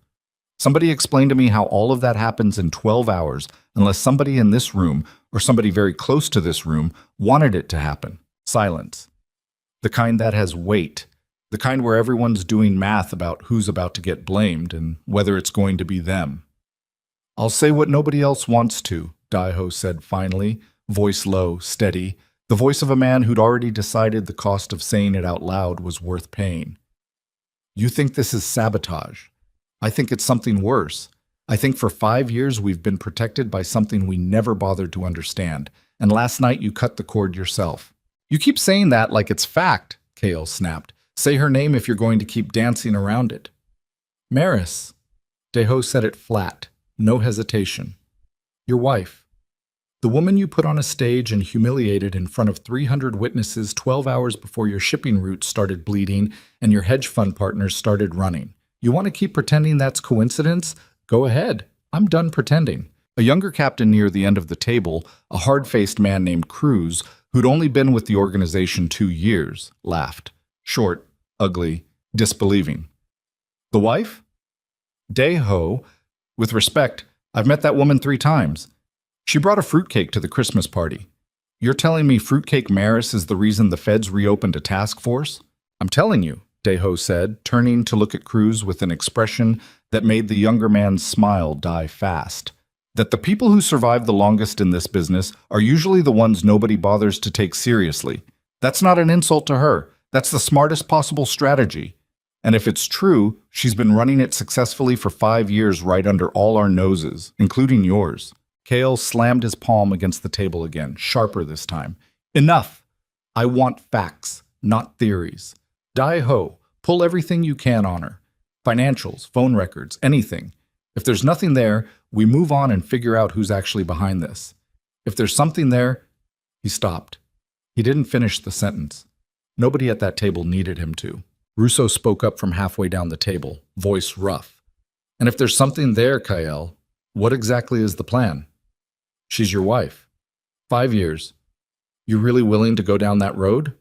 Somebody explained to me how all of that happens in 12 hours unless somebody in this room, or somebody very close to this room, wanted it to happen. Silence. The kind that has weight. The kind where everyone's doing math about who's about to get blamed and whether it's going to be them. I'll say what nobody else wants to, Daiho said finally, voice low, steady, the voice of a man who'd already decided the cost of saying it out loud was worth paying. You think this is sabotage. I think it's something worse. I think for 5 years we've been protected by something we never bothered to understand, and last night you cut the cord yourself. You keep saying that like it's fact, Kael snapped. Say her name if you're going to keep dancing around it. Maris. Daiho said it flat. No hesitation. Your wife. The woman you put on a stage and humiliated in front of 300 witnesses 12 hours before your shipping route started bleeding and your hedge fund partners started running. You want to keep pretending that's coincidence? Go ahead. I'm done pretending. A younger captain near the end of the table, a hard-faced man named Cruz, who'd only been with the organization 2 years, laughed. Short, ugly, disbelieving. The wife? Daiho. With respect, I've met that woman 3 times. She brought a fruitcake to the Christmas party. You're telling me Fruitcake Maris is the reason the feds reopened a task force? I'm telling you, Daiho said, turning to look at Cruz with an expression that made the younger man's smile die fast. That the people who survive the longest in this business are usually the ones nobody bothers to take seriously. That's not an insult to her. That's the smartest possible strategy. And if it's true, she's been running it successfully for 5 years right under all our noses, including yours. Kale slammed his palm against the table again, sharper this time. Enough! I want facts, not theories. Die-ho, pull everything you can on her. Financials, phone records, anything. If there's nothing there, we move on and figure out who's actually behind this. If there's something there... He stopped. He didn't finish the sentence. Nobody at that table needed him to. Russo spoke up from halfway down the table, voice rough. And if there's something there, Kyle, what exactly is the plan? She's your wife. 5 years. You really willing to go down that road?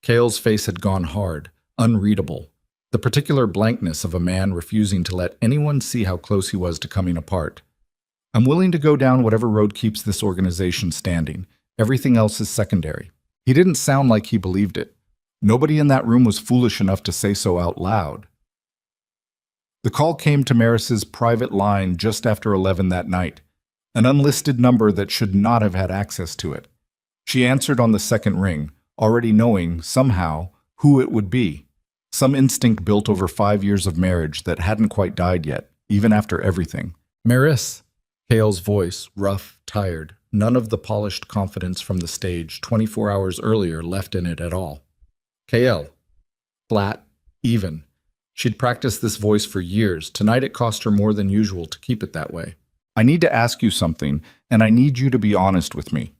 Kale's face had gone hard, unreadable. The particular blankness of a man refusing to let anyone see how close he was to coming apart. I'm willing to go down whatever road keeps this organization standing. Everything else is secondary. He didn't sound like he believed it. Nobody in that room was foolish enough to say so out loud. The call came to Maris's private line just after 11 that night, an unlisted number that should not have had access to it. She answered on the second ring, already knowing, somehow, who it would be. Some instinct built over 5 years of marriage that hadn't quite died yet, even after everything. Maris, Kale's voice, rough, tired, none of the polished confidence from the stage 24 hours earlier left in it at all. KL. Flat, even. She'd practiced this voice for years. Tonight it cost her more than usual to keep it that way. I need to ask you something, and I need you to be honest with me.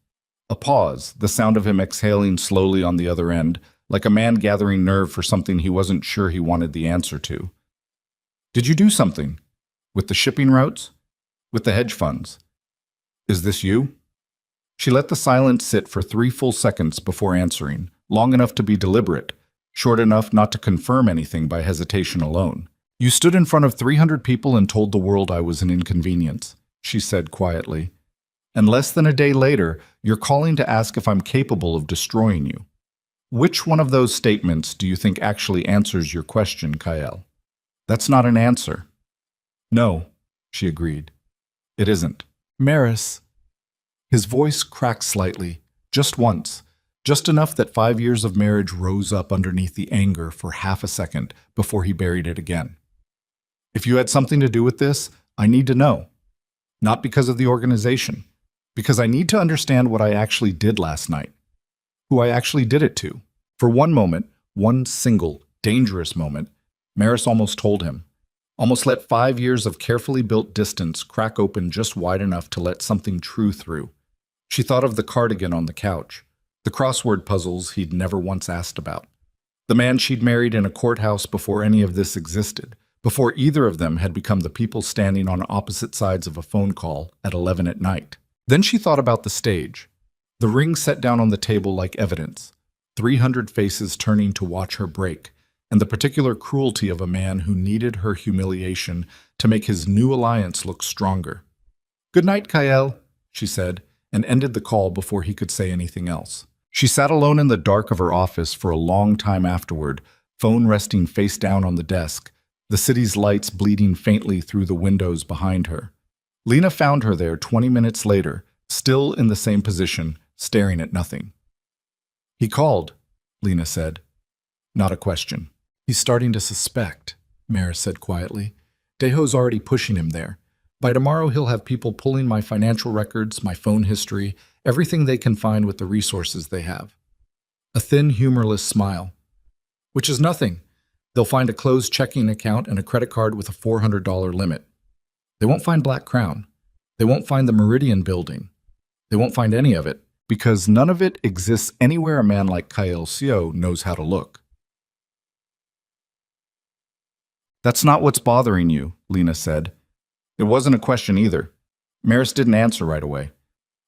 A pause, the sound of him exhaling slowly on the other end, like a man gathering nerve for something he wasn't sure he wanted the answer to. Did you do something? With the shipping routes? With the hedge funds? Is this you? She let the silence sit for 3 full seconds before answering, long enough to be deliberate, short enough not to confirm anything by hesitation alone. You stood in front of 300 people and told the world I was an inconvenience, she said quietly. And less than a day later, you're calling to ask if I'm capable of destroying you. Which one of those statements do you think actually answers your question, Kyle? That's not an answer. No, she agreed. It isn't. Maris. His voice cracked slightly, just once, just enough that 5 years of marriage rose up underneath the anger for half a second before he buried it again. If you had something to do with this, I need to know. Not because of the organization, because I need to understand what I actually did last night, who I actually did it to. For one moment, one single, dangerous moment, Maris almost told him, almost let 5 years of carefully built distance crack open just wide enough to let something true through. She thought of the cardigan on the couch, the crossword puzzles he'd never once asked about, the man she'd married in a courthouse before any of this existed, before either of them had become the people standing on opposite sides of a phone call at 11 at night. Then she thought about the stage, the ring set down on the table like evidence, 300 faces turning to watch her break, and the particular cruelty of a man who needed her humiliation to make his new alliance look stronger. "Good night, Kyle," she said, and ended the call before he could say anything else. She sat alone in the dark of her office for a long time afterward, phone resting face down on the desk, the city's lights bleeding faintly through the windows behind her. Lena found her there 20 minutes later, still in the same position, staring at nothing. "He called," Lena said. Not a question. "He's starting to suspect," Maris said quietly. "Deho's already pushing him there. By tomorrow he'll have people pulling my financial records, my phone history, everything they can find with the resources they have." A thin, humorless smile. "Which is nothing. They'll find a closed checking account and a credit card with a $400 limit. They won't find Black Crown. They won't find the Meridian building. They won't find any of it, because none of it exists anywhere a man like Kyle Seo knows how to look." "That's not what's bothering you," Lena said. It wasn't a question either. Maris didn't answer right away.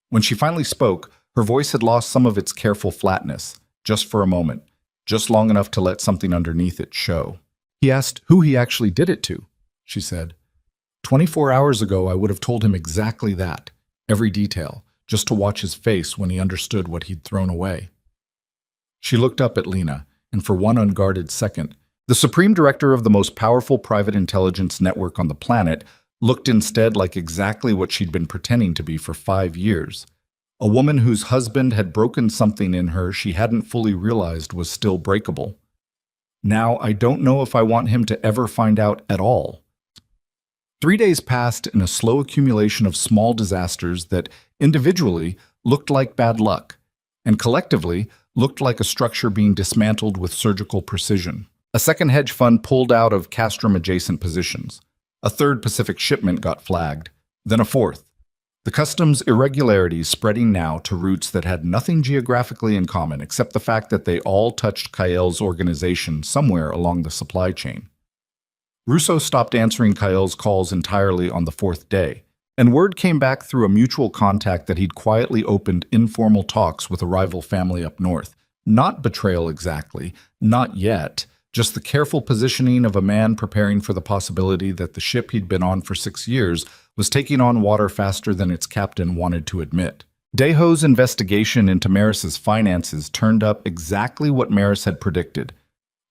When she finally spoke, her voice had lost some of its careful flatness, just for a moment, just long enough to let something underneath it show. "He asked who he actually did it to," she said. 24 hours ago, I would have told him exactly that, every detail, just to watch his face when he understood what he'd thrown away." She looked up at Lena, and for one unguarded second, the supreme director of the most powerful private intelligence network on the planet looked instead like exactly what she'd been pretending to be for 5 years. A woman whose husband had broken something in her she hadn't fully realized was still breakable. Now I don't know if I want him to ever find out at all. 3 days passed in a slow accumulation of small disasters that individually looked like bad luck, and collectively looked like a structure being dismantled with surgical precision. A second hedge fund pulled out of Castrum-adjacent positions. A third Pacific shipment got flagged, then a fourth. The customs irregularities spreading now to routes that had nothing geographically in common except the fact that they all touched Kael's organization somewhere along the supply chain. Russo stopped answering Kael's calls entirely on the fourth day, and word came back through a mutual contact that he'd quietly opened informal talks with a rival family up north. Not betrayal exactly, not yet, just the careful positioning of a man preparing for the possibility that the ship he'd been on for 6 years was taking on water faster than its captain wanted to admit. Daeho's investigation into Maris's finances turned up exactly what Maris had predicted.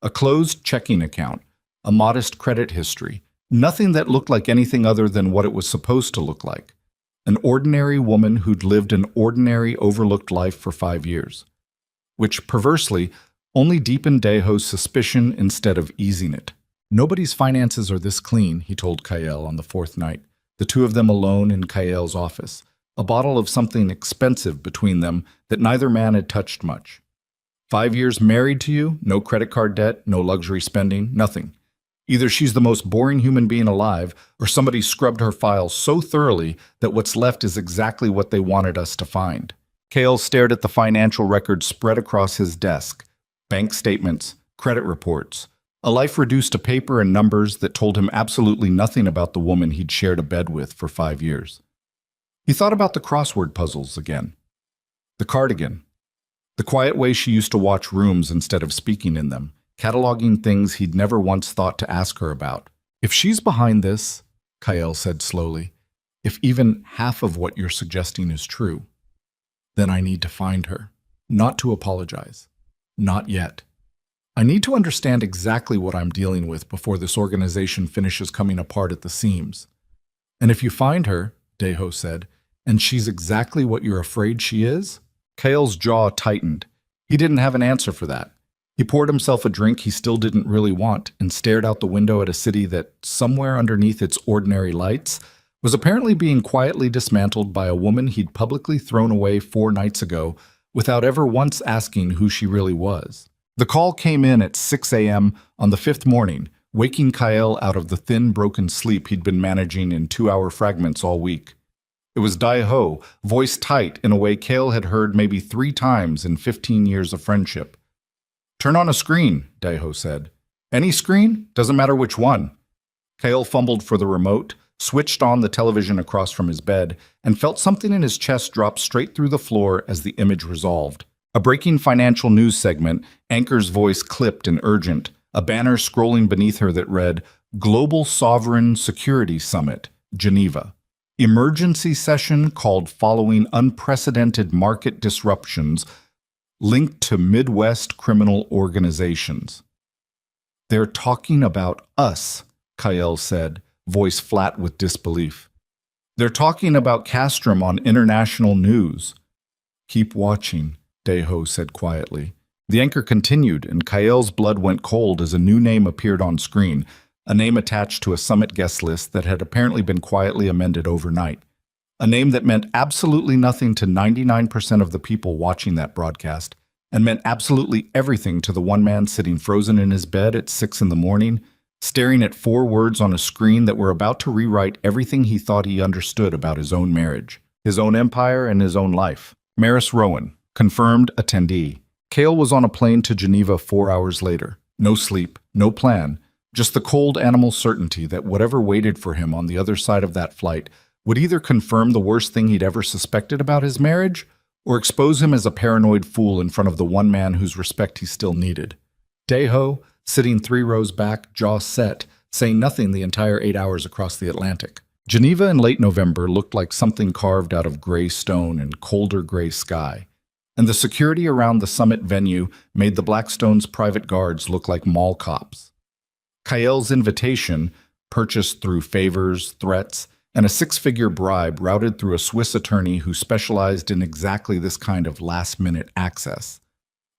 A closed checking account, a modest credit history, nothing that looked like anything other than what it was supposed to look like. An ordinary woman who'd lived an ordinary, overlooked life for 5 years. Which, perversely, only deepened Daeho's suspicion instead of easing it. Nobody's finances are this clean, he told Kael on the fourth night, the two of them alone in Kael's office, a bottle of something expensive between them that neither man had touched much. 5 years married to you, no credit card debt, no luxury spending, nothing. Either she's the most boring human being alive, or somebody scrubbed her files so thoroughly that what's left is exactly what they wanted us to find. Kael stared at the financial records spread across his desk. Bank statements, credit reports, a life reduced to paper and numbers that told him absolutely nothing about the woman he'd shared a bed with for 5 years. He thought about the crossword puzzles again. The cardigan. The quiet way she used to watch rooms instead of speaking in them, cataloging things he'd never once thought to ask her about. If she's behind this, Kael said slowly, if even half of what you're suggesting is true, then I need to find her, not to apologize. Not yet. I need to understand exactly what I'm dealing with before this organization finishes coming apart at the seams. And if you find her, Daeho said, and she's exactly what you're afraid she is? Kael's jaw tightened. He didn't have an answer for that. He poured himself a drink he still didn't really want and stared out the window at a city that, somewhere underneath its ordinary lights, was apparently being quietly dismantled by a woman he'd publicly thrown away 4 nights ago without ever once asking who she really was. The call came in at 6 a.m. on the 5th morning, waking Kael out of the thin, broken sleep he'd been managing in 2-hour fragments all week. It was Daeho, voice tight in a way Kael had heard maybe 3 times in 15 years of friendship. Turn on a screen, Daeho said. Any screen? Doesn't matter which one. Kael fumbled for the remote, switched on the television across from his bed, and felt something in his chest drop straight through the floor as the image resolved. A breaking financial news segment, anchor's voice clipped and urgent, a banner scrolling beneath her that read, Global Sovereign Security Summit, Geneva. Emergency session called following unprecedented market disruptions linked to Midwest criminal organizations. They're talking about us, Kael said, voice flat with disbelief. They're talking about Castrum on international news. Keep watching, Daeho said quietly. The anchor continued, and Kael's blood went cold as a new name appeared on screen, a name attached to a summit guest list that had apparently been quietly amended overnight. A name that meant absolutely nothing to 99% of the people watching that broadcast, and meant absolutely everything to the one man sitting frozen in his bed at 6 in the morning, staring at 4 words on a screen that were about to rewrite everything he thought he understood about his own marriage, his own empire, and his own life. Maris Rowan, confirmed attendee. Kael was on a plane to Geneva 4 hours later. No sleep, no plan, just the cold animal certainty that whatever waited for him on the other side of that flight would either confirm the worst thing he'd ever suspected about his marriage, or expose him as a paranoid fool in front of the one man whose respect he still needed. Daeho, sitting 3 rows back, jaw set, saying nothing the entire 8 hours across the Atlantic. Geneva in late November looked like something carved out of gray stone and colder gray sky, and the security around the summit venue made the Blackstone's private guards look like mall cops. Kael's invitation, purchased through favors, threats, and a 6-figure bribe routed through a Swiss attorney who specialized in exactly this kind of last-minute access.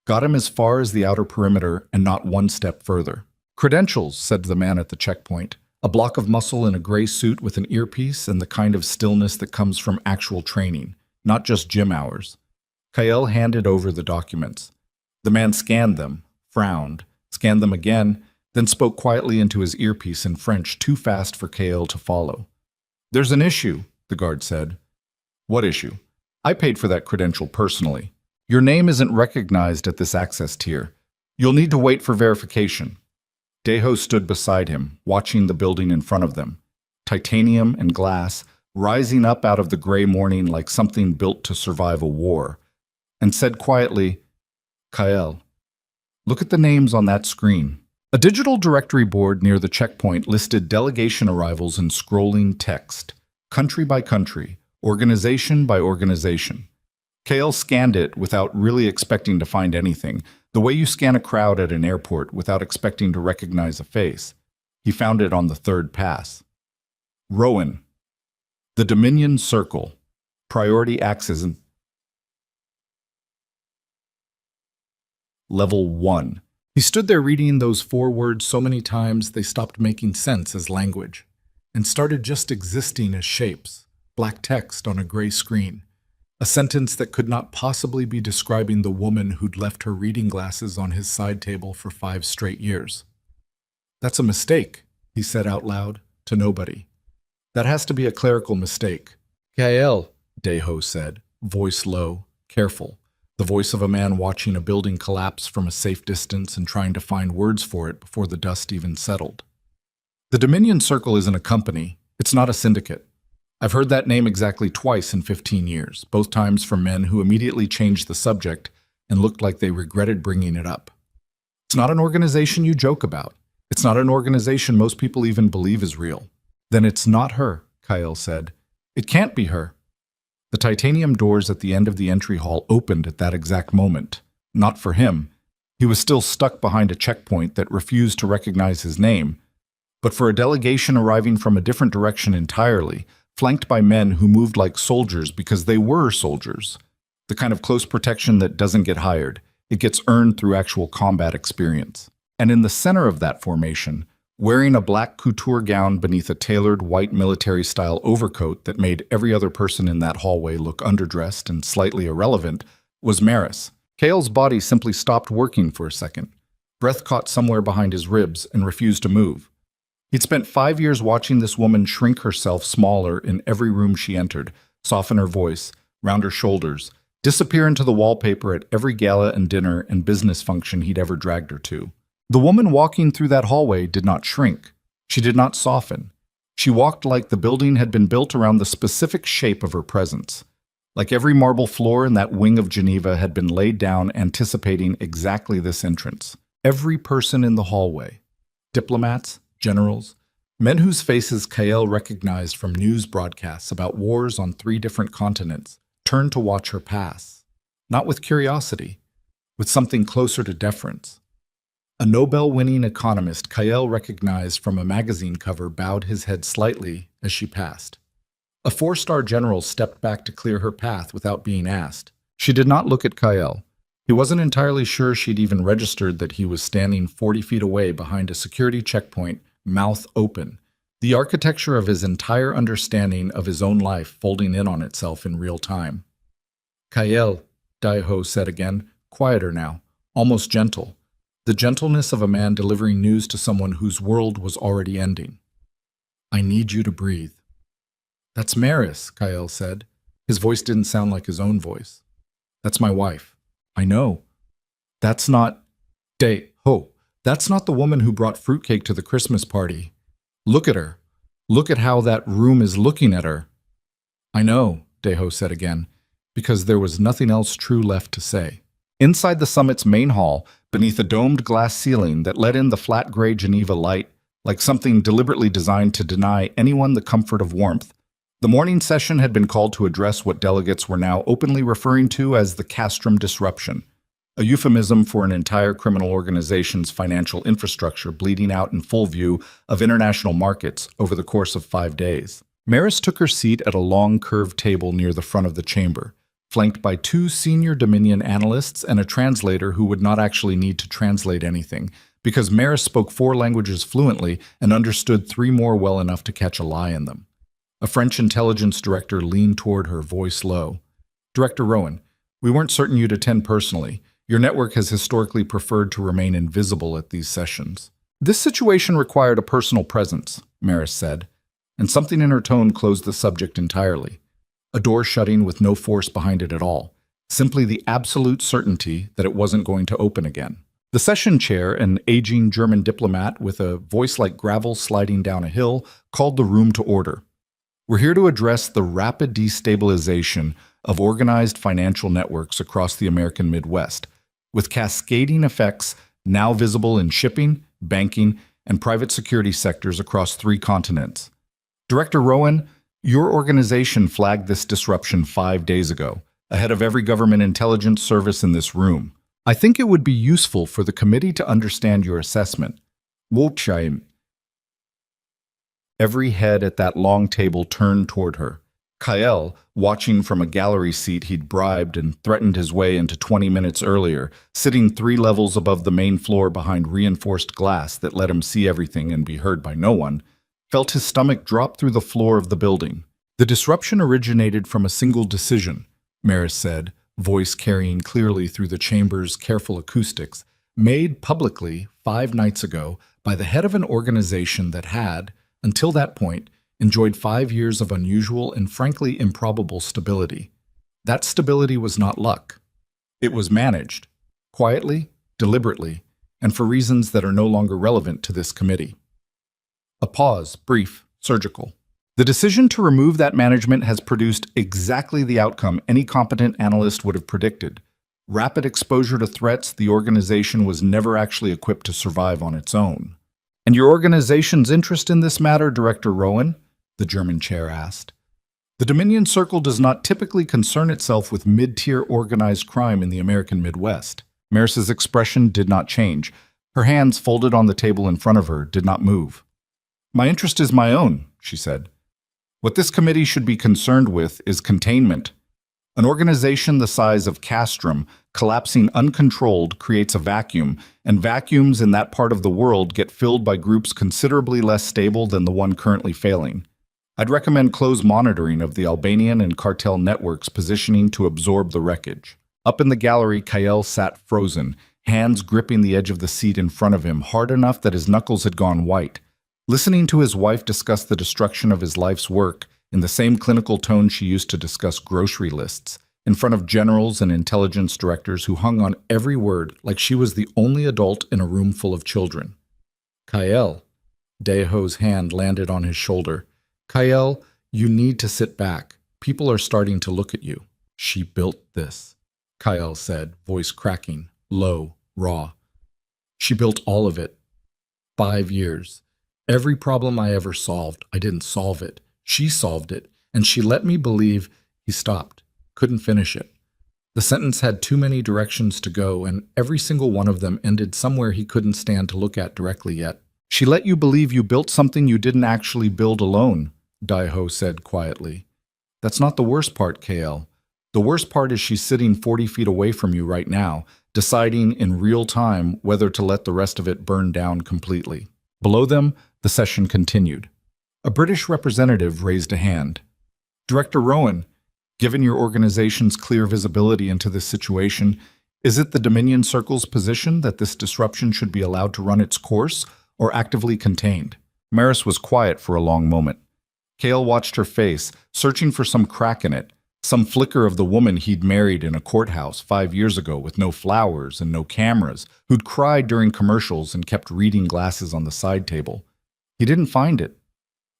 Got him as far as the outer perimeter and not one step further. Credentials, said the man at the checkpoint. A block of muscle in a gray suit with an earpiece and the kind of stillness that comes from actual training, not just gym hours. Kael handed over the documents. The man scanned them, frowned, scanned them again, then spoke quietly into his earpiece in French too fast for Kael to follow. There's an issue, the guard said. What issue? I paid for that credential personally. Your name isn't recognized at this access tier. You'll need to wait for verification. Deho stood beside him, watching the building in front of them. Titanium and glass, rising up out of the gray morning like something built to survive a war, and said quietly, Kael, look at the names on that screen. A digital directory board near the checkpoint listed delegation arrivals in scrolling text, country by country, organization by organization. Kael scanned it without really expecting to find anything, the way you scan a crowd at an airport without expecting to recognize a face. He found it on the third pass. Rowan. The Dominion Circle. Priority axis. Level 1. He stood there reading those 4 words so many times they stopped making sense as language, and started just existing as shapes, black text on a gray screen. A sentence that could not possibly be describing the woman who'd left her reading glasses on his side table for 5 straight years. That's a mistake, he said out loud, to nobody. That has to be a clerical mistake. Kael, Deho said, voice low, careful, the voice of a man watching a building collapse from a safe distance and trying to find words for it before the dust even settled. The Dominion Circle isn't a company, it's not a syndicate. I've heard that name exactly twice in 15 years, both times from men who immediately changed the subject and looked like they regretted bringing it up. It's not an organization you joke about. It's not an organization most people even believe is real. Then it's not her, Kael said. It can't be her. The titanium doors at the end of the entry hall opened at that exact moment. Not for him. He was still stuck behind a checkpoint that refused to recognize his name. But for a delegation arriving from a different direction entirely, flanked by men who moved like soldiers because they were soldiers. The kind of close protection that doesn't get hired. It gets earned through actual combat experience. And in the center of that formation, wearing a black couture gown beneath a tailored white military-style overcoat that made every other person in that hallway look underdressed and slightly irrelevant, was Maris. Kael's body simply stopped working for a second. Breath caught somewhere behind his ribs and refused to move. He'd spent 5 years watching this woman shrink herself smaller in every room she entered, soften her voice, round her shoulders, disappear into the wallpaper at every gala and dinner and business function he'd ever dragged her to. The woman walking through that hallway did not shrink. She did not soften. She walked like the building had been built around the specific shape of her presence. Like every marble floor in that wing of Geneva had been laid down anticipating exactly this entrance. Every person in the hallway. Diplomats, generals, men whose faces Kael recognized from news broadcasts about wars on 3 different continents, turned to watch her pass. Not with curiosity, with something closer to deference. A Nobel-winning economist Kael recognized from a magazine cover bowed his head slightly as she passed. A 4-star general stepped back to clear her path without being asked. She did not look at Kael. He wasn't entirely sure she'd even registered that he was standing 40 feet away behind a security checkpoint, mouth open, the architecture of his entire understanding of his own life folding in on itself in real time. Kael, Deho said again, quieter now, almost gentle, the gentleness of a man delivering news to someone whose world was already ending. I need you to breathe. That's Maris, Kael said. His voice didn't sound like his own voice. That's my wife. I know. That's not Deho. That's not the woman who brought fruitcake to the Christmas party. Look at her. Look at how that room is looking at her. I know, Deho said again, because there was nothing else true left to say. Inside the summit's main hall, beneath a domed glass ceiling that let in the flat gray Geneva light, like something deliberately designed to deny anyone the comfort of warmth, the morning session had been called to address what delegates were now openly referring to as the castrum disruption, a euphemism for an entire criminal organization's financial infrastructure bleeding out in full view of international markets over the course of 5 days. Maris took her seat at a long curved table near the front of the chamber, flanked by two senior Dominion analysts and a translator who would not actually need to translate anything, because Maris spoke 4 languages fluently and understood 3 more well enough to catch a lie in them. A French intelligence director leaned toward her, voice low. "Director Rowan, we weren't certain you'd attend personally. Your network has historically preferred to remain invisible at these sessions." "This situation required a personal presence," Maris said, and something in her tone closed the subject entirely. A door shutting with no force behind it at all, simply the absolute certainty that it wasn't going to open again. The session chair, an aging German diplomat with a voice like gravel sliding down a hill, called the room to order. "We're here to address the rapid destabilization of organized financial networks across the American Midwest, with cascading effects now visible in shipping, banking, and private security sectors across 3 continents. Director Rowan, your organization flagged this disruption 5 days ago, ahead of every government intelligence service in this room. I think it would be useful for the committee to understand your assessment." Wolfsheim. Every head at that long table turned toward her. Kael, watching from a gallery seat he'd bribed and threatened his way into 20 minutes earlier, sitting 3 levels above the main floor behind reinforced glass that let him see everything and be heard by no one, felt his stomach drop through the floor of the building. "The disruption originated from a single decision," Maris said, voice carrying clearly through the chamber's careful acoustics, "made publicly 5 nights ago by the head of an organization that had, until that point, enjoyed 5 years of unusual and frankly improbable stability. That stability was not luck. It was managed, quietly, deliberately, and for reasons that are no longer relevant to this committee." A pause, brief, surgical. "The decision to remove that management has produced exactly the outcome any competent analyst would have predicted. Rapid exposure to threats the organization was never actually equipped to survive on its own." "And your organization's interest in this matter, Director Rowan?" the German chair asked. "The Dominion Circle does not typically concern itself with mid-tier organized crime in the American Midwest." Maris's expression did not change. Her hands, folded on the table in front of her, did not move. "My interest is my own," she said. "What this committee should be concerned with is containment. An organization the size of Castrum collapsing uncontrolled creates a vacuum, and vacuums in that part of the world get filled by groups considerably less stable than the one currently failing. I'd recommend close monitoring of the Albanian and cartel networks positioning to absorb the wreckage." Up in the gallery, Kael sat frozen, hands gripping the edge of the seat in front of him hard enough that his knuckles had gone white. Listening to his wife discuss the destruction of his life's work in the same clinical tone she used to discuss grocery lists, in front of generals and intelligence directors who hung on every word like she was the only adult in a room full of children. "Kael," Daeho's hand landed on his shoulder. "Kael, you need to sit back. People are starting to look at you." "She built this," Kael said, voice cracking, low, raw. "She built all of it. 5 years. Every problem I ever solved, I didn't solve it. She solved it, and she let me believe." He stopped, couldn't finish it. The sentence had too many directions to go, and every single one of them ended somewhere he couldn't stand to look at directly yet. "She let you believe you built something you didn't actually build alone," Daeho said quietly. "That's not the worst part, Kael. The worst part is she's sitting 40 feet away from you right now, deciding in real time whether to let the rest of it burn down completely." Below them, the session continued. A British representative raised a hand. "Director Rowan, given your organization's clear visibility into this situation, is it the Dominion Circle's position that this disruption should be allowed to run its course or actively contained?" Maris was quiet for a long moment. Kael watched her face, searching for some crack in it, some flicker of the woman he'd married in a courthouse 5 years ago with no flowers and no cameras, who'd cried during commercials and kept reading glasses on the side table. He didn't find it.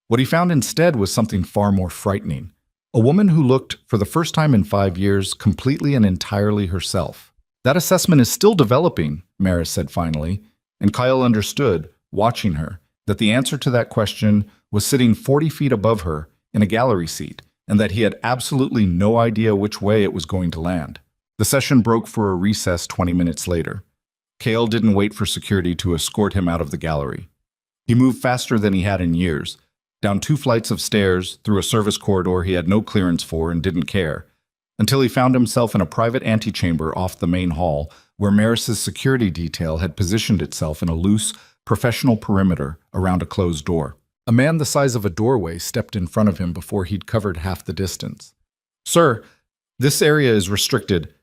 What he found instead was something far more frightening. A woman who looked, for the first time in 5 years, completely and entirely herself. "That assessment is still developing," Maris said finally, and Kyle understood, watching her, that the answer to that question was sitting 40 feet above her in a gallery seat, and that he had absolutely no idea which way it was going to land. The session broke for a recess 20 minutes later. Kale didn't wait for security to escort him out of the gallery. He moved faster than he had in years, down 2 flights of stairs, through a service corridor he had no clearance for and didn't care, until he found himself in a private antechamber off the main hall, where Maris's security detail had positioned itself in a loose, professional perimeter around a closed door. A man the size of a doorway stepped in front of him before he'd covered half the distance. "Sir, this area is restricted."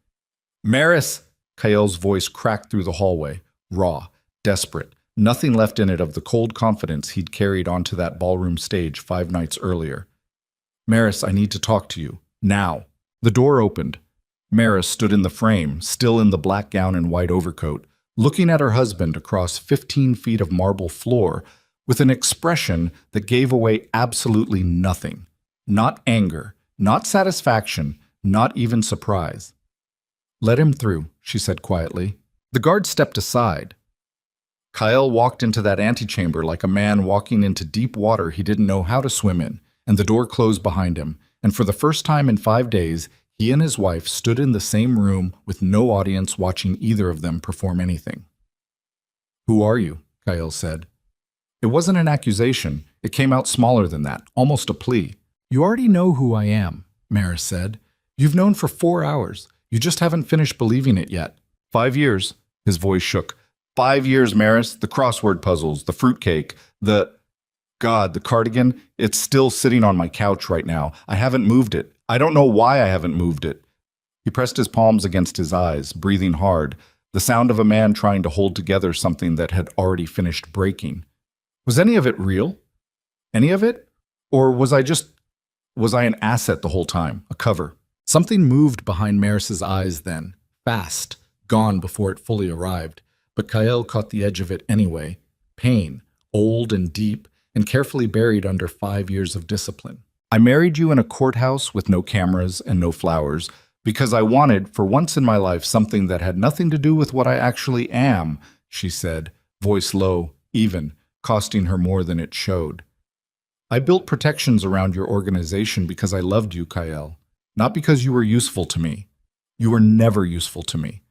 "Maris!" Kael's voice cracked through the hallway, raw, desperate, nothing left in it of the cold confidence he'd carried onto that ballroom stage 5 nights earlier. "Maris, I need to talk to you. Now." The door opened. Maris stood in the frame, still in the black gown and white overcoat, looking at her husband across 15 feet of marble floor with an expression that gave away absolutely nothing. Not anger, not satisfaction, not even surprise. "Let him through," she said quietly. The guard stepped aside. Kael walked into that antechamber like a man walking into deep water he didn't know how to swim in, and the door closed behind him, and for the first time in 5 days, he and his wife stood in the same room with no audience watching either of them perform anything. "Who are you?" Kael said. It wasn't an accusation. It came out smaller than that, almost a plea. "You already know who I am," Maris said. "You've known for 4 hours. You just haven't finished believing it yet." 5 years. His voice shook. 5 years, Maris. The crossword puzzles, the fruitcake, the cardigan. It's still sitting on my couch right now. I haven't moved it. I don't know why I haven't moved it." He pressed his palms against his eyes, breathing hard, the sound of a man trying to hold together something that had already finished breaking. Was any of it real? Any of it? Or was I an asset the whole time, a cover? Something moved behind Maris's eyes then, fast, gone before it fully arrived, but Kael caught the edge of it anyway. Pain, old and deep, and carefully buried under 5 years of discipline. "I married you in a courthouse with no cameras and no flowers, because I wanted, for once in my life, something that had nothing to do with what I actually am," she said, voice low, even, costing her more than it showed. "I built protections around your organization because I loved you, Kael, not because you were useful to me. You were never useful to me.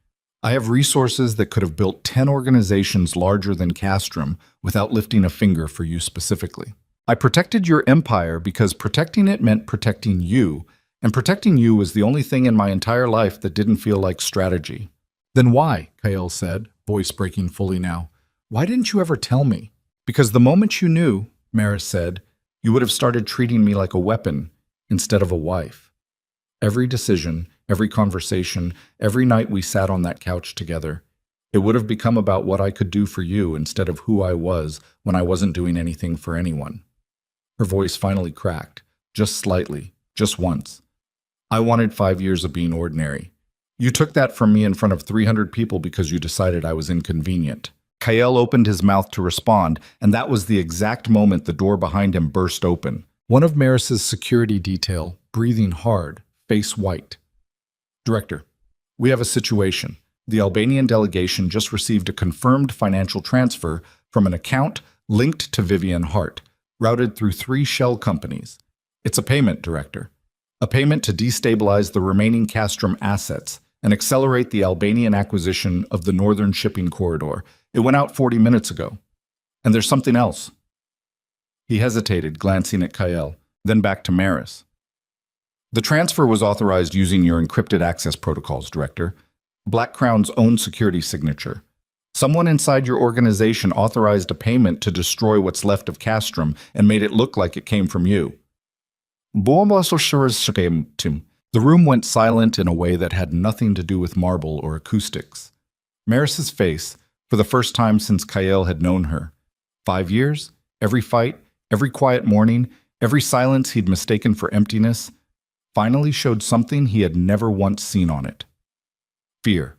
I have resources that could have built 10 organizations larger than Castrum without lifting a finger for you specifically. I protected your empire because protecting it meant protecting you, and protecting you was the only thing in my entire life that didn't feel like strategy." "Then why?" Kael said, voice breaking fully now. "Why didn't you ever tell me?" "Because the moment you knew," Maris said, "you would have started treating me like a weapon instead of a wife. Every decision, every conversation, every night we sat on that couch together, it would have become about what I could do for you instead of who I was when I wasn't doing anything for anyone." Her voice finally cracked, just slightly, just once. "I wanted 5 years of being ordinary. You took that from me in front of 300 people because you decided I was inconvenient." Kael opened his mouth to respond, and that was the exact moment the door behind him burst open. One of Maris's security detail, breathing hard, face white. "Director, we have a situation. The Albanian delegation just received a confirmed financial transfer from an account linked to Vivian Hart, routed through 3 shell companies. It's a payment, Director. A payment to destabilize the remaining Castrum assets and accelerate the Albanian acquisition of the northern shipping corridor. It went out 40 minutes ago. And there's something else." He hesitated, glancing at Kael, then back to Maris. "The transfer was authorized using your encrypted access protocols, Director. Black Crown's own security signature. Someone inside your organization authorized a payment to destroy what's left of Castrum and made it look like it came from you." The room went silent in a way that had nothing to do with marble or acoustics. Maris's face, for the first time since Kael had known her. 5 years, every fight, every quiet morning, every silence he'd mistaken for emptiness, finally showed something he had never once seen on it. Fear.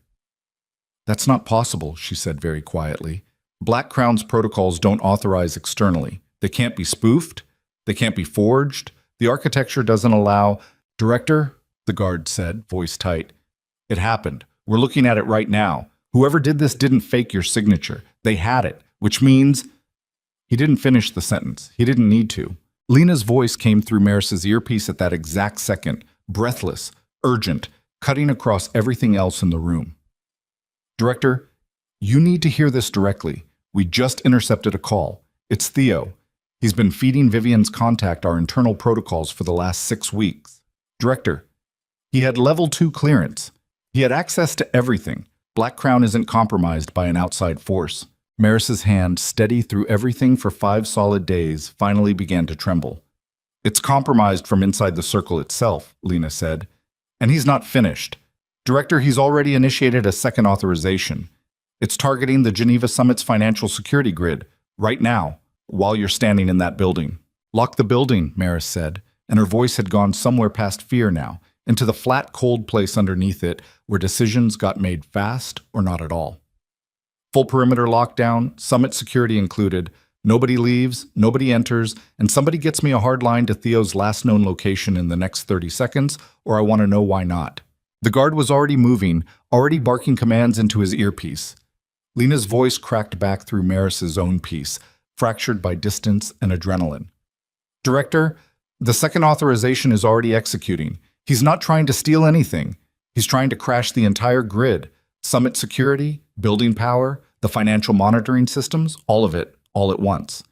"That's not possible," she said very quietly. "Black Crown's protocols don't authorize externally. They can't be spoofed. They can't be forged. The architecture doesn't allow—" "Director," the guard said, voice tight. "It happened. We're looking at it right now. Whoever did this didn't fake your signature. They had it, which means—" He didn't finish the sentence. He didn't need to. Lena's voice came through Maris's earpiece at that exact second, breathless, urgent, cutting across everything else in the room. "Director, you need to hear this directly. We just intercepted a call. It's Theo. He's been feeding Vivian's contact our internal protocols for the last 6 weeks. Director, He had level 2 clearance. He had access to everything. Black Crown isn't compromised by an outside force. Maris's hand, steady through everything for 5 solid days, finally began to tremble. It's compromised from inside the circle itself, Lena said. And he's not finished. Director, he's already initiated a second authorization. It's targeting the Geneva Summit's financial security grid, right now, while you're standing in that building. Lock the building, Maris said, and her voice had gone somewhere past fear now, into the flat, cold place underneath it where decisions got made fast or not at all. Full perimeter lockdown, summit security included, nobody leaves, nobody enters, and somebody gets me a hard line to Theo's last known location in the next 30 seconds, or I want to know why not. The guard was already moving, already barking commands into his earpiece. Lena's voice cracked back through Maris's own piece, fractured by distance and adrenaline. Director, the second authorization is already executing. He's not trying to steal anything. He's trying to crash the entire grid. Summit security, building power, the financial monitoring systems, all of it, all at once.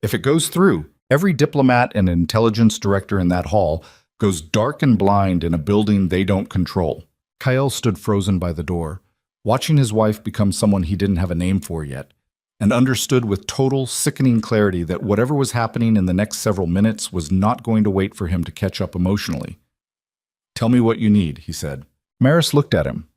If it goes through, every diplomat and intelligence director in that hall goes dark and blind in a building they don't control. Kyle stood frozen by the door, watching his wife become someone he didn't have a name for yet, and understood with total, sickening clarity that whatever was happening in the next several minutes was not going to wait for him to catch up emotionally. Tell me what you need, he said. Maris looked at him.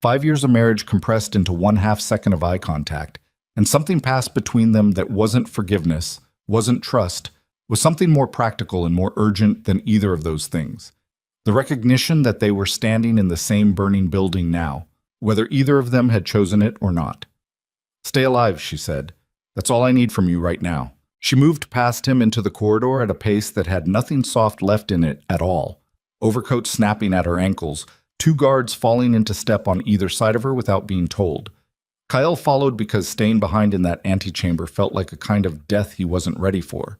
5 years of marriage compressed into 1/2 second of eye contact, and something passed between them that wasn't forgiveness, wasn't trust, was something more practical and more urgent than either of those things. The recognition that they were standing in the same burning building now, whether either of them had chosen it or not. Stay alive, she said. That's all I need from you right now. She moved past him into the corridor at a pace that had nothing soft left in it at all. Overcoat snapping at her ankles, 2 guards falling into step on either side of her without being told. Kyle followed because staying behind in that antechamber felt like a kind of death he wasn't ready for.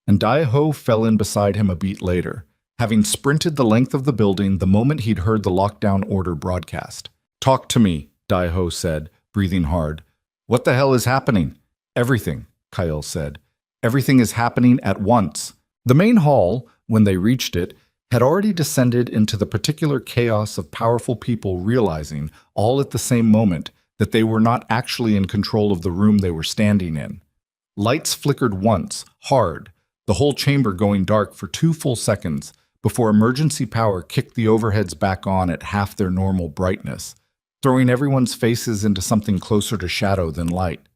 And Dai-Ho fell in beside him a beat later, having sprinted the length of the building the moment he'd heard the lockdown order broadcast. Talk to me, Dai-Ho said, breathing hard. What the hell is happening? Everything, Kyle said. Everything is happening at once. The main hall, when they reached it, had already descended into the particular chaos of powerful people realizing, all at the same moment, that they were not actually in control of the room they were standing in. Lights flickered once, hard, the whole chamber going dark for 2 full seconds, before emergency power kicked the overheads back on at half their normal brightness, throwing everyone's faces into something closer to shadow than light.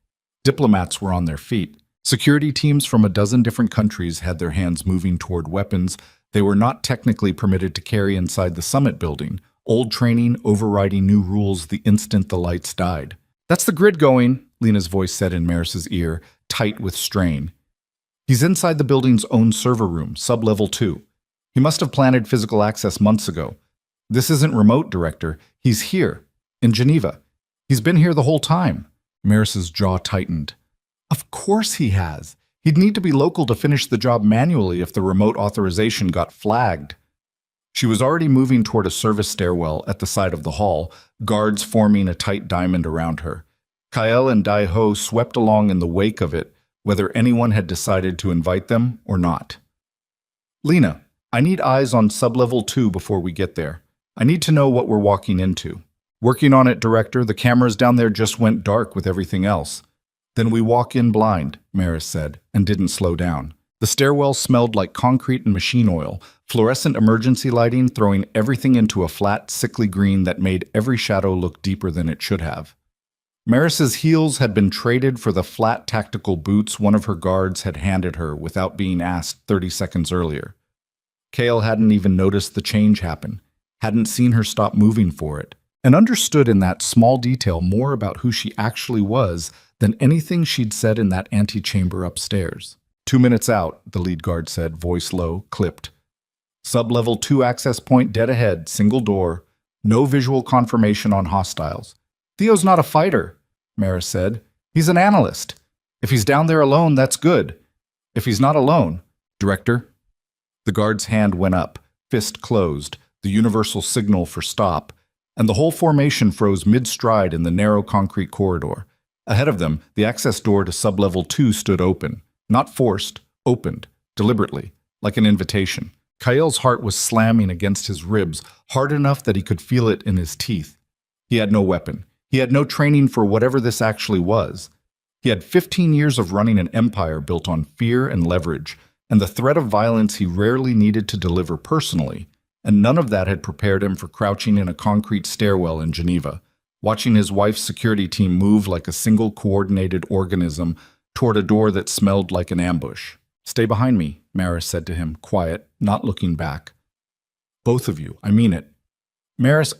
Diplomats were on their feet. Security teams from a dozen different countries had their hands moving toward weapons they were not technically permitted to carry inside the summit building, old training overriding new rules the instant the lights died. That's the grid going, Lena's voice said in Maris's ear, tight with strain. He's inside the building's own server room, sub-level 2. He must have planted physical access months ago. This isn't remote, Director. He's here, in Geneva. He's been here the whole time. Maris's jaw tightened. Of course he has. He'd need to be local to finish the job manually if the remote authorization got flagged. She was already moving toward a service stairwell at the side of the hall, guards forming a tight diamond around her. Kyle and Dai-Ho swept along in the wake of it, whether anyone had decided to invite them or not. Lena, I need eyes on sub-level 2 before we get there. I need to know what we're walking into. Working on it, Director. The cameras down there just went dark with everything else. Then we walk in blind, Maris said, and didn't slow down. The stairwell smelled like concrete and machine oil, fluorescent emergency lighting throwing everything into a flat, sickly green that made every shadow look deeper than it should have. Maris's heels had been traded for the flat tactical boots one of her guards had handed her without being asked 30 seconds earlier. Kale hadn't even noticed the change happen, hadn't seen her stop moving for it, and understood in that small detail more about who she actually was than anything she'd said in that antechamber upstairs. 2 minutes out, the lead guard said, voice low, clipped. Sub-level 2 access point dead ahead, single door, no visual confirmation on hostiles. Theo's not a fighter, Maris said. He's an analyst. If he's down there alone, that's good. If he's not alone, Director. The guard's hand went up, fist closed, the universal signal for stop, and the whole formation froze mid-stride in the narrow concrete corridor. Ahead of them, the access door to sub-level 2 stood open, not forced, opened, deliberately, like an invitation. Kael's heart was slamming against his ribs, hard enough that he could feel it in his teeth. He had no weapon. He had no training for whatever this actually was. He had 15 years of running an empire built on fear and leverage, and the threat of violence he rarely needed to deliver personally, and none of that had prepared him for crouching in a concrete stairwell in Geneva, watching his wife's security team move like a single coordinated organism toward a door that smelled like an ambush. "Stay behind me," Maris said to him, quiet, not looking back. "Both of you, I mean it." "Maris,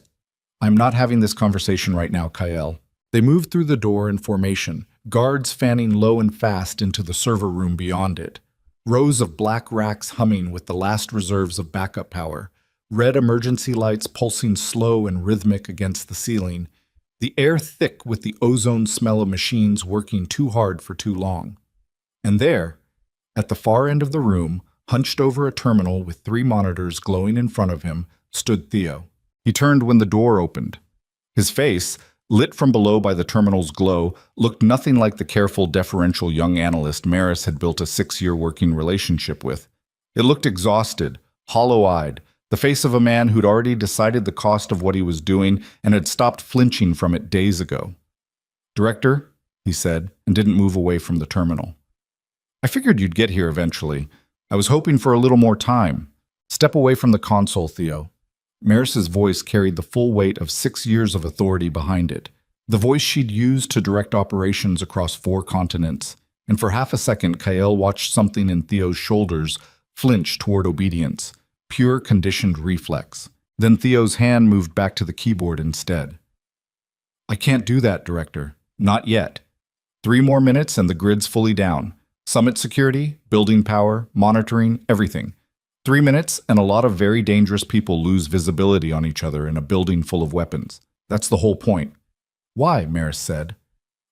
I'm not having this conversation right now, Kael." They moved through the door in formation, guards fanning low and fast into the server room beyond it. Rows of black racks humming with the last reserves of backup power, red emergency lights pulsing slow and rhythmic against the ceiling, the air thick with the ozone smell of machines working too hard for too long. And there, at the far end of the room, hunched over a terminal with 3 monitors glowing in front of him, stood Theo. He turned when the door opened. His face, lit from below by the terminal's glow, looked nothing like the careful, deferential young analyst Maris had built a 6-year working relationship with. It looked exhausted, hollow-eyed, the face of a man who'd already decided the cost of what he was doing and had stopped flinching from it days ago. "Director," he said, and didn't move away from the terminal. "I figured you'd get here eventually. I was hoping for a little more time. Step away from the console, Theo." Maris's voice carried the full weight of 6 years of authority behind it, the voice she'd used to direct operations across 4 continents, and for half a second Kael watched something in Theo's shoulders flinch toward obedience, pure conditioned reflex. Then Theo's hand moved back to the keyboard instead. "I can't do that, Director. Not yet. 3 more minutes and the grid's fully down. Summit security, building power, monitoring, everything. 3 minutes and a lot of very dangerous people lose visibility on each other in a building full of weapons. That's the whole point." "Why?" Maris said.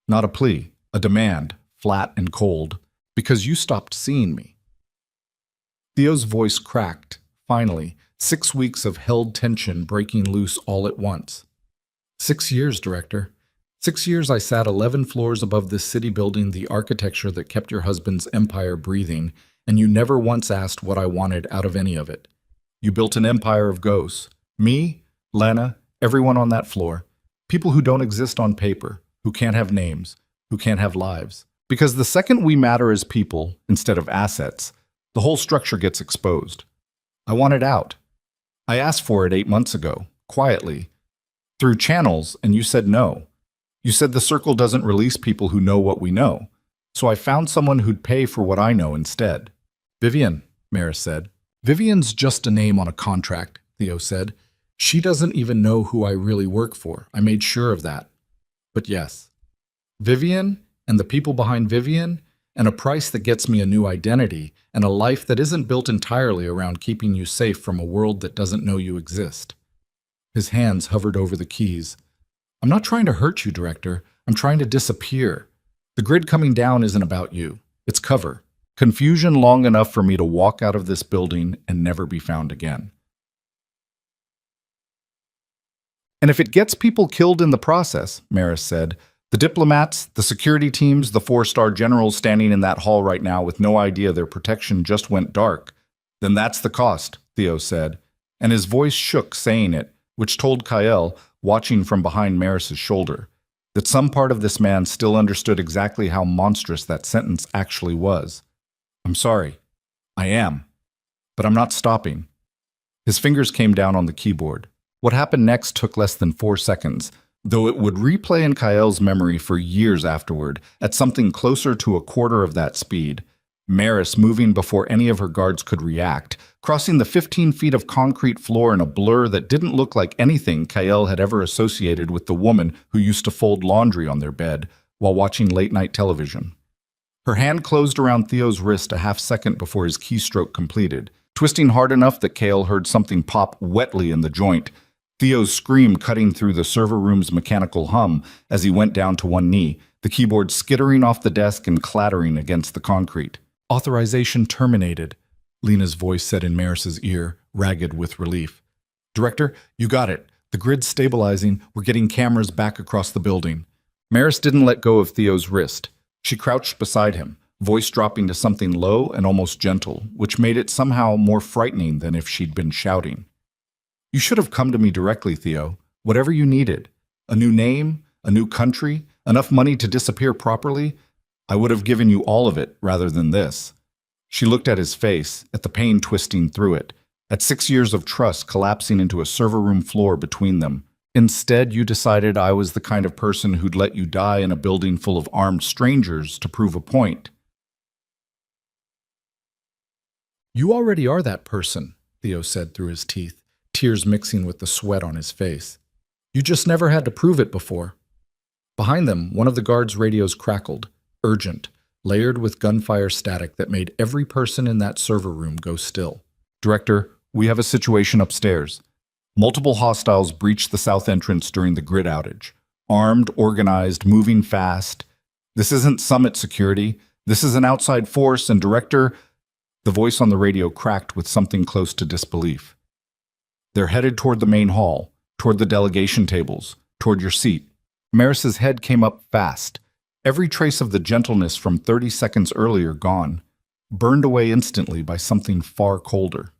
Not a plea, a demand, flat and cold. "Because you stopped seeing me." Theo's voice cracked, finally, 6 weeks of held tension breaking loose all at once. 6 years, Director. 6 years I sat 11 floors above this city building the architecture that kept your husband's empire breathing, and you never once asked what I wanted out of any of it. You built an empire of ghosts. Me, Lena, everyone on that floor. People who don't exist on paper, who can't have names, who can't have lives. Because the second we matter as people, instead of assets, the whole structure gets exposed. I want it out. I asked for it 8 months ago, quietly, through channels, and you said no. You said the circle doesn't release people who know what we know. So I found someone who'd pay for what I know instead. "Vivian," Maris said. "Vivian's just a name on a contract," Theo said. "She doesn't even know who I really work for. I made sure of that. But yes, Vivian and the people behind Vivian, and a price that gets me a new identity, and a life that isn't built entirely around keeping you safe from a world that doesn't know you exist." His hands hovered over the keys. "I'm not trying to hurt you, Director. I'm trying to disappear. The grid coming down isn't about you. It's cover. Confusion long enough for me to walk out of this building and never be found again. And if it gets people killed in the process," Maris said, "the diplomats, the security teams, the 4-star generals standing in that hall right now with no idea their protection just went dark, then that's the cost," Theo said, and his voice shook saying it, which told Kael, watching from behind Maris's shoulder, that some part of this man still understood exactly how monstrous that sentence actually was. "I'm sorry. I am. But I'm not stopping." His fingers came down on the keyboard. What happened next took less than 4 seconds, though it would replay in Kael's memory for years afterward, at something closer to a quarter of that speed. Maris moving before any of her guards could react, crossing the 15 feet of concrete floor in a blur that didn't look like anything Kael had ever associated with the woman who used to fold laundry on their bed while watching late-night television. Her hand closed around Theo's wrist a half-second before his keystroke completed, twisting hard enough that Kael heard something pop wetly in the joint, Theo's scream cutting through the server room's mechanical hum as he went down to one knee, the keyboard skittering off the desk and clattering against the concrete. "Authorization terminated," Lena's voice said in Maris's ear, ragged with relief. "Director, you got it. The grid's stabilizing. We're getting cameras back across the building." Maris didn't let go of Theo's wrist. She crouched beside him, voice dropping to something low and almost gentle, which made it somehow more frightening than if she'd been shouting. You should have come to me directly, Theo. Whatever you needed. A new name, a new country, enough money to disappear properly. I would have given you all of it rather than this. She looked at his face, at the pain twisting through it, at 6 years of trust collapsing into a server room floor between them. Instead, you decided I was the kind of person who'd let you die in a building full of armed strangers to prove a point. You already are that person, Theo said through his teeth, tears mixing with the sweat on his face. You just never had to prove it before. Behind them, one of the guards' radios crackled, urgent, layered with gunfire static that made every person in that server room go still. Director, we have a situation upstairs. Multiple hostiles breached the south entrance during the grid outage. Armed, organized, moving fast. This isn't Summit security. This is an outside force, and Director... The voice on the radio cracked with something close to disbelief. They're headed toward the main hall, toward the delegation tables, toward your seat. Maris's head came up fast. Every trace of the gentleness from 30 seconds earlier gone, burned away instantly by something far colder.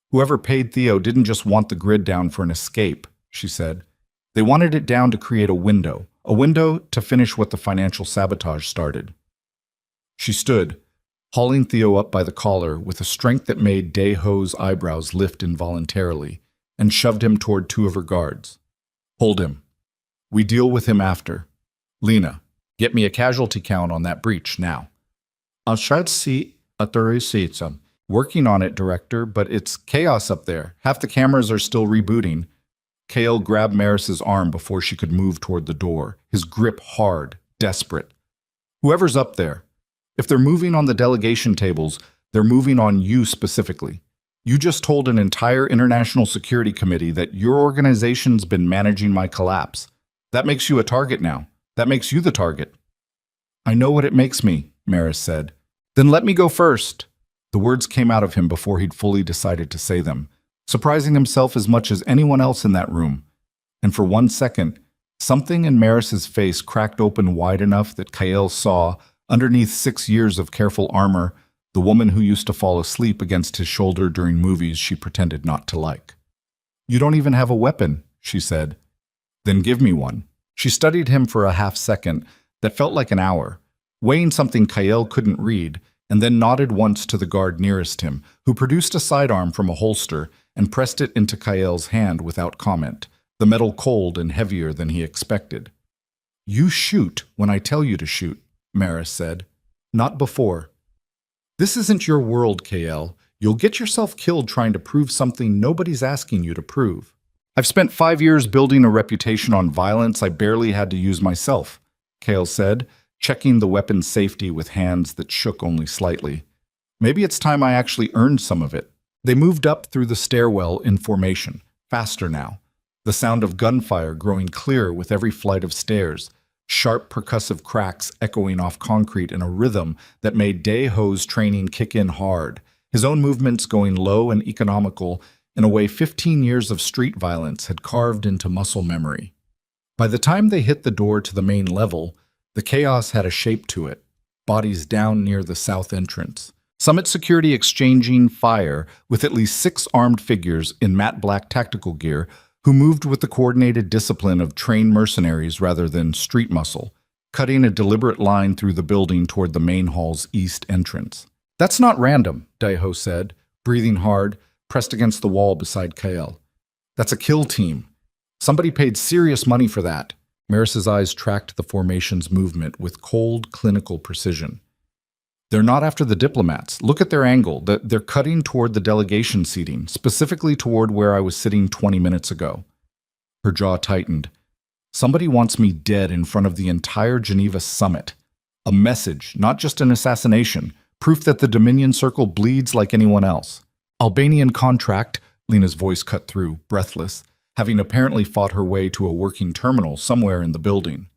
Whoever paid Theo didn't just want the grid down for an escape, she said. They wanted it down to create a window to finish what the financial sabotage started. She stood, hauling Theo up by the collar with a strength that made Dae-Ho's eyebrows lift involuntarily, and shoved him toward two of her guards. Hold him. We deal with him after. Lena, get me a casualty count on that breach now. I'll try to see some. Working on it, Director, but it's chaos up there. Half the cameras are still rebooting. Kale grabbed Maris's arm before she could move toward the door, his grip hard, desperate. Whoever's up there, if they're moving on the delegation tables, they're moving on you specifically. You just told an entire international security committee that your organization's been managing my collapse. That makes you a target now. That makes you the target. I know what it makes me, Maris said. Then let me go first. The words came out of him before he'd fully decided to say them, surprising himself as much as anyone else in that room. And for 1 second, something in Maris's face cracked open wide enough that Kael saw, underneath 6 years of careful armor, the woman who used to fall asleep against his shoulder during movies she pretended not to like. You don't even have a weapon, she said. Then give me one. She studied him for a half second that felt like an hour, weighing something Kael couldn't read, and then nodded once to the guard nearest him, who produced a sidearm from a holster and pressed it into Kael's hand without comment, the metal cold and heavier than he expected. You shoot when I tell you to shoot, Maris said. Not before. This isn't your world, Kael. You'll get yourself killed trying to prove something nobody's asking you to prove. I've spent 5 years building a reputation on violence I barely had to use myself, Kael said, checking the weapon's safety with hands that shook only slightly. Maybe it's time I actually earned some of it. They moved up through the stairwell in formation, faster now, the sound of gunfire growing clearer with every flight of stairs, sharp percussive cracks echoing off concrete in a rhythm that made Dae-Ho's training kick in hard, his own movements going low and economical in a way 15 years of street violence had carved into muscle memory. By the time they hit the door to the main level, the chaos had a shape to it, bodies down near the south entrance. Summit security exchanging fire with at least 6 armed figures in matte black tactical gear who moved with the coordinated discipline of trained mercenaries rather than street muscle, cutting a deliberate line through the building toward the main hall's east entrance. That's not random, Dae-Ho said, breathing hard, pressed against the wall beside Kael. That's a kill team. Somebody paid serious money for that. Maris's eyes tracked the formation's movement with cold, clinical precision. They're not after the diplomats. Look at their angle. They're cutting toward the delegation seating, specifically toward where I was sitting 20 minutes ago. Her jaw tightened. Somebody wants me dead in front of the entire Geneva summit. A message, not just an assassination. Proof that the Dominion Circle bleeds like anyone else. Albanian contract, Lena's voice cut through, breathless, having apparently fought her way to a working terminal somewhere in the building.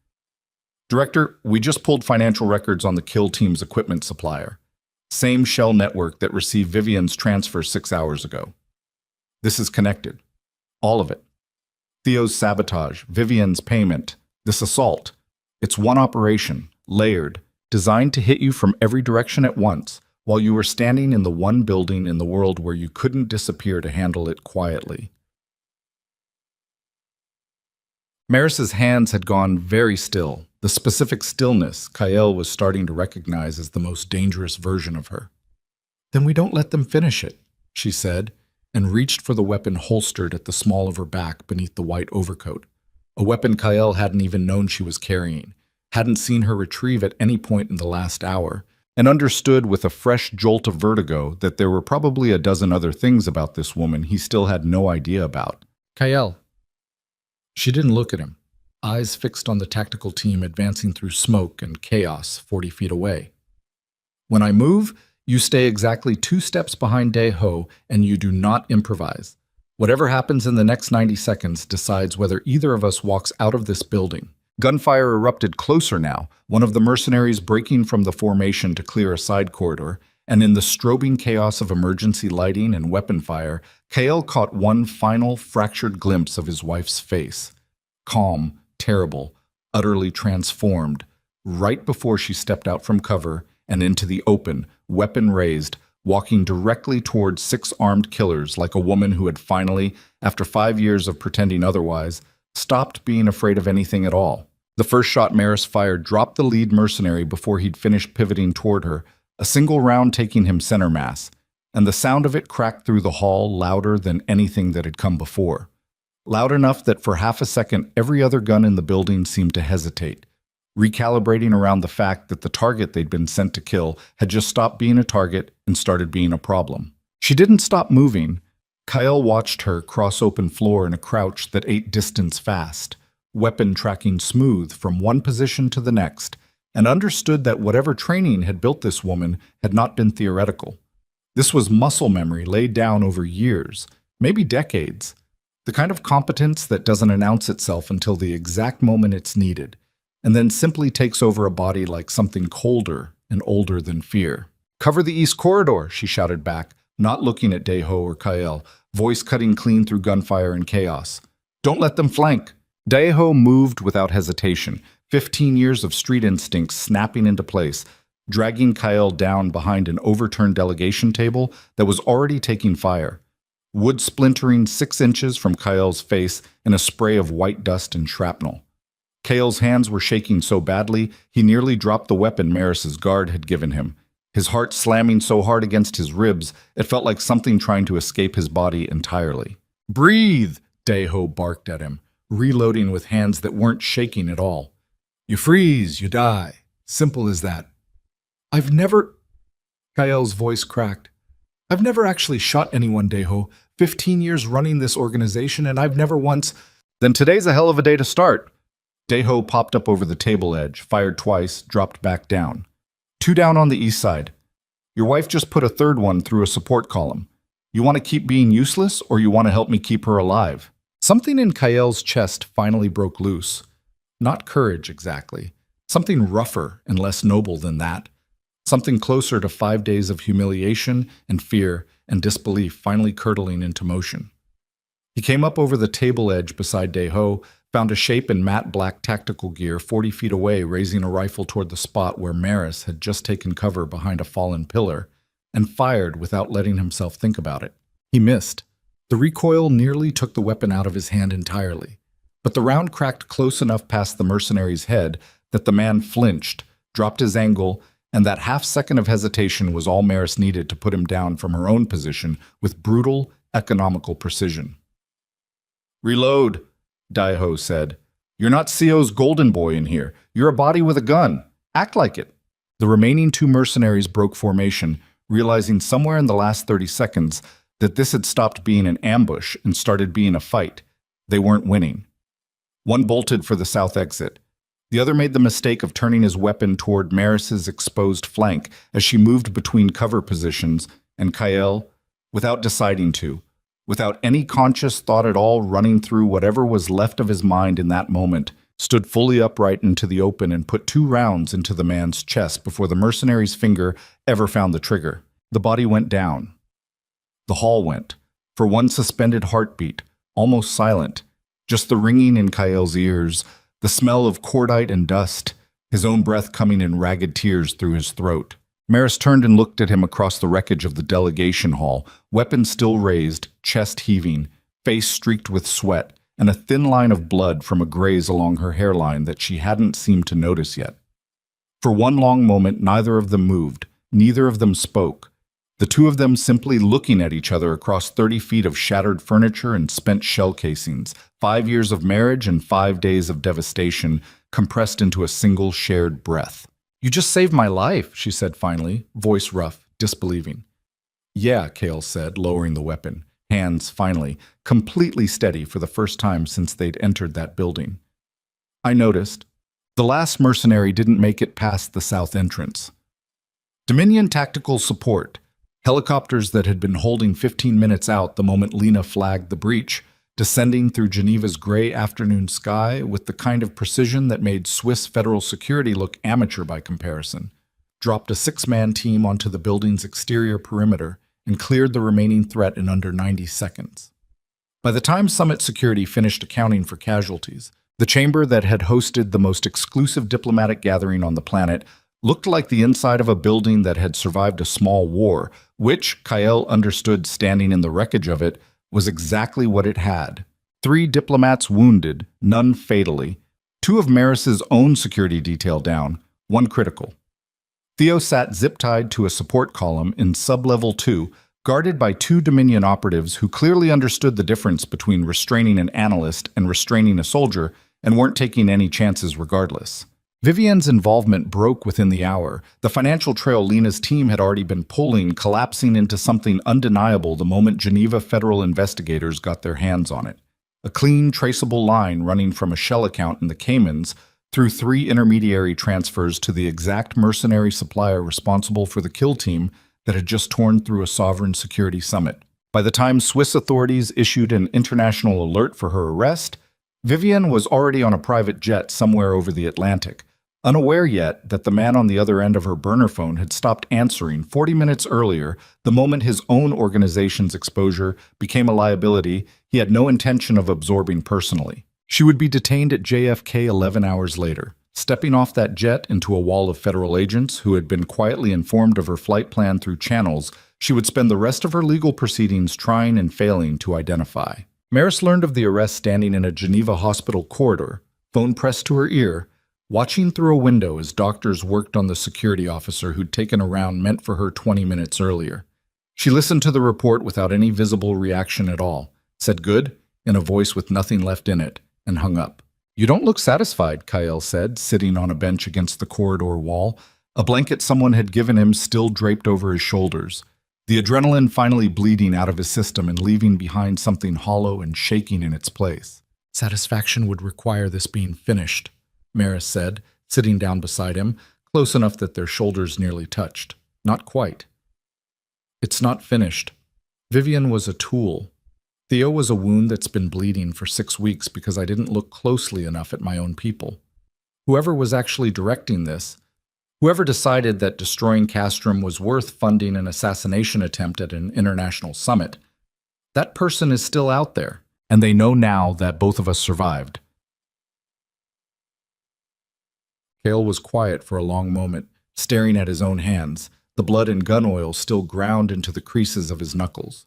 Director, we just pulled financial records on the kill team's equipment supplier. Same shell network that received Vivian's transfer 6 hours ago. This is connected. All of it. Theo's sabotage, Vivian's payment, this assault. It's one operation, layered, designed to hit you from every direction at once, while you were standing in the one building in the world where you couldn't disappear to handle it quietly. Maris's hands had gone very still, the specific stillness Kael was starting to recognize as the most dangerous version of her. "Then we don't let them finish it," she said, and reached for the weapon holstered at the small of her back beneath the white overcoat. A weapon Kael hadn't even known she was carrying, hadn't seen her retrieve at any point in the last hour, and understood with a fresh jolt of vertigo that there were probably a dozen other things about this woman he still had no idea about. "Kael." She didn't look at him, eyes fixed on the tactical team advancing through smoke and chaos 40 feet away. "When I move, you stay exactly 2 steps behind Dae-ho, and you do not improvise. Whatever happens in the next 90 seconds decides whether either of us walks out of this building." Gunfire erupted closer now, one of the mercenaries breaking from the formation to clear a side corridor, and in the strobing chaos of emergency lighting and weapon fire, Kael caught one final, fractured glimpse of his wife's face. Calm, terrible, utterly transformed, right before she stepped out from cover and into the open, weapon raised, walking directly towards 6 armed killers like a woman who had finally, after 5 years of pretending otherwise, stopped being afraid of anything at all. The first shot Maris fired dropped the lead mercenary before he'd finished pivoting toward her, a single round taking him center mass, and the sound of it cracked through the hall louder than anything that had come before. Loud enough that for half a second every other gun in the building seemed to hesitate, recalibrating around the fact that the target they'd been sent to kill had just stopped being a target and started being a problem. She didn't stop moving. Kael watched her cross open floor in a crouch that ate distance fast, weapon tracking smooth from one position to the next, and understood that whatever training had built this woman had not been theoretical. This was muscle memory laid down over years, maybe decades, the kind of competence that doesn't announce itself until the exact moment it's needed, and then simply takes over a body like something colder and older than fear. "Cover the east corridor," she shouted back, not looking at Dae-ho or Kael, voice cutting clean through gunfire and chaos. "Don't let them flank." Dae-ho moved without hesitation, 15 years of street instincts snapping into place, dragging Kael down behind an overturned delegation table that was already taking fire. Wood splintering 6 inches from Kael's face in a spray of white dust and shrapnel. Kael's hands were shaking so badly he nearly dropped the weapon Maris's guard had given him, his heart slamming so hard against his ribs it felt like something trying to escape his body entirely. "Breathe!" Dae-ho barked at him, reloading with hands that weren't shaking at all. "You freeze, you die. Simple as that." "I've never—" Kael's voice cracked. "I've never actually shot anyone, Dae-ho. 15 years running this organization, and I've never once—" "Then today's a hell of a day to start." Dae-ho popped up over the table edge, fired twice, dropped back down. 2 down on the east side. Your wife just put a 3rd one through a support column. You want to keep being useless, or you want to help me keep her alive?" Something in Kael's chest finally broke loose. Not courage, exactly. Something rougher and less noble than that. Something closer to 5 days of humiliation and fear and disbelief finally curdling into motion. He came up over the table edge beside Dae-ho, found a shape in matte black tactical gear 40 feet away, raising a rifle toward the spot where Maris had just taken cover behind a fallen pillar, and fired without letting himself think about it. He missed. The recoil nearly took the weapon out of his hand entirely, but the round cracked close enough past the mercenary's head that the man flinched, dropped his angle, and that half-second of hesitation was all Maris needed to put him down from her own position with brutal, economical precision. "Reload," Dae-ho said. "You're not CO's golden boy in here. You're a body with a gun. Act like it." The remaining 2 mercenaries broke formation, realizing somewhere in the last 30 seconds that this had stopped being an ambush and started being a fight. They weren't winning. One bolted for the south exit. The other made the mistake of turning his weapon toward Maris's exposed flank as she moved between cover positions, and Kael, without deciding to, without any conscious thought at all running through whatever was left of his mind in that moment, stood fully upright into the open and put 2 rounds into the man's chest before the mercenary's finger ever found the trigger. The body went down. The hall went, for one suspended heartbeat, almost silent, just the ringing in Kael's ears, the smell of cordite and dust, his own breath coming in ragged tears through his throat. Maris turned and looked at him across the wreckage of the delegation hall, weapon still raised, chest heaving, face streaked with sweat, and a thin line of blood from a graze along her hairline that she hadn't seemed to notice yet. For one long moment, neither of them moved, neither of them spoke, the two of them simply looking at each other across 30 feet of shattered furniture and spent shell casings, 5 years of marriage and 5 days of devastation compressed into a single shared breath. "You just saved my life," she said finally, voice rough, disbelieving. "Yeah," Cale said, lowering the weapon, hands, finally, completely steady for the first time since they'd entered that building. "I noticed. The last mercenary didn't make it past the south entrance. Dominion tactical support. Helicopters that had been holding 15 minutes out the moment Lena flagged the breach, descending through Geneva's gray afternoon sky with the kind of precision that made Swiss federal security look amateur by comparison, dropped a 6-man team onto the building's exterior perimeter and cleared the remaining threat in under 90 seconds. By the time Summit Security finished accounting for casualties, the chamber that had hosted the most exclusive diplomatic gathering on the planet looked like the inside of a building that had survived a small war, which, Kael understood standing in the wreckage of it, was exactly what it had. 3 diplomats wounded, none fatally. 2 of Maris's own security detail down, 1 critical. Theo sat zip-tied to a support column in sub-level 2, guarded by 2 Dominion operatives who clearly understood the difference between restraining an analyst and restraining a soldier and weren't taking any chances regardless. Vivian's involvement broke within the hour. The financial trail Lena's team had already been pulling, collapsing into something undeniable the moment Geneva federal investigators got their hands on it. A clean, traceable line running from a shell account in the Caymans through 3 intermediary transfers to the exact mercenary supplier responsible for the kill team that had just torn through a sovereign security summit. By the time Swiss authorities issued an international alert for her arrest, Vivian was already on a private jet somewhere over the Atlantic, unaware yet that the man on the other end of her burner phone had stopped answering 40 minutes earlier, the moment his own organization's exposure became a liability he had no intention of absorbing personally. She would be detained at JFK 11 hours later, stepping off that jet into a wall of federal agents who had been quietly informed of her flight plan through channels she would spend the rest of her legal proceedings trying and failing to identify. Maris learned of the arrest standing in a Geneva hospital corridor, phone pressed to her ear, watching through a window as doctors worked on the security officer who'd taken a round meant for her 20 minutes earlier. She listened to the report without any visible reaction at all, said "good" in a voice with nothing left in it, and hung up. "You don't look satisfied," Kael said, sitting on a bench against the corridor wall, a blanket someone had given him still draped over his shoulders, the adrenaline finally bleeding out of his system and leaving behind something hollow and shaking in its place. "Satisfaction would require this being finished," Maris said, sitting down beside him, close enough that their shoulders nearly touched. "Not quite." "It's not finished. Vivian was a tool. Theo was a wound that's been bleeding for 6 weeks because I didn't look closely enough at my own people. Whoever was actually directing this, whoever decided that destroying Castrum was worth funding an assassination attempt at an international summit, that person is still out there, and they know now that both of us survived." Cale was quiet for a long moment, staring at his own hands, the blood and gun oil still ground into the creases of his knuckles.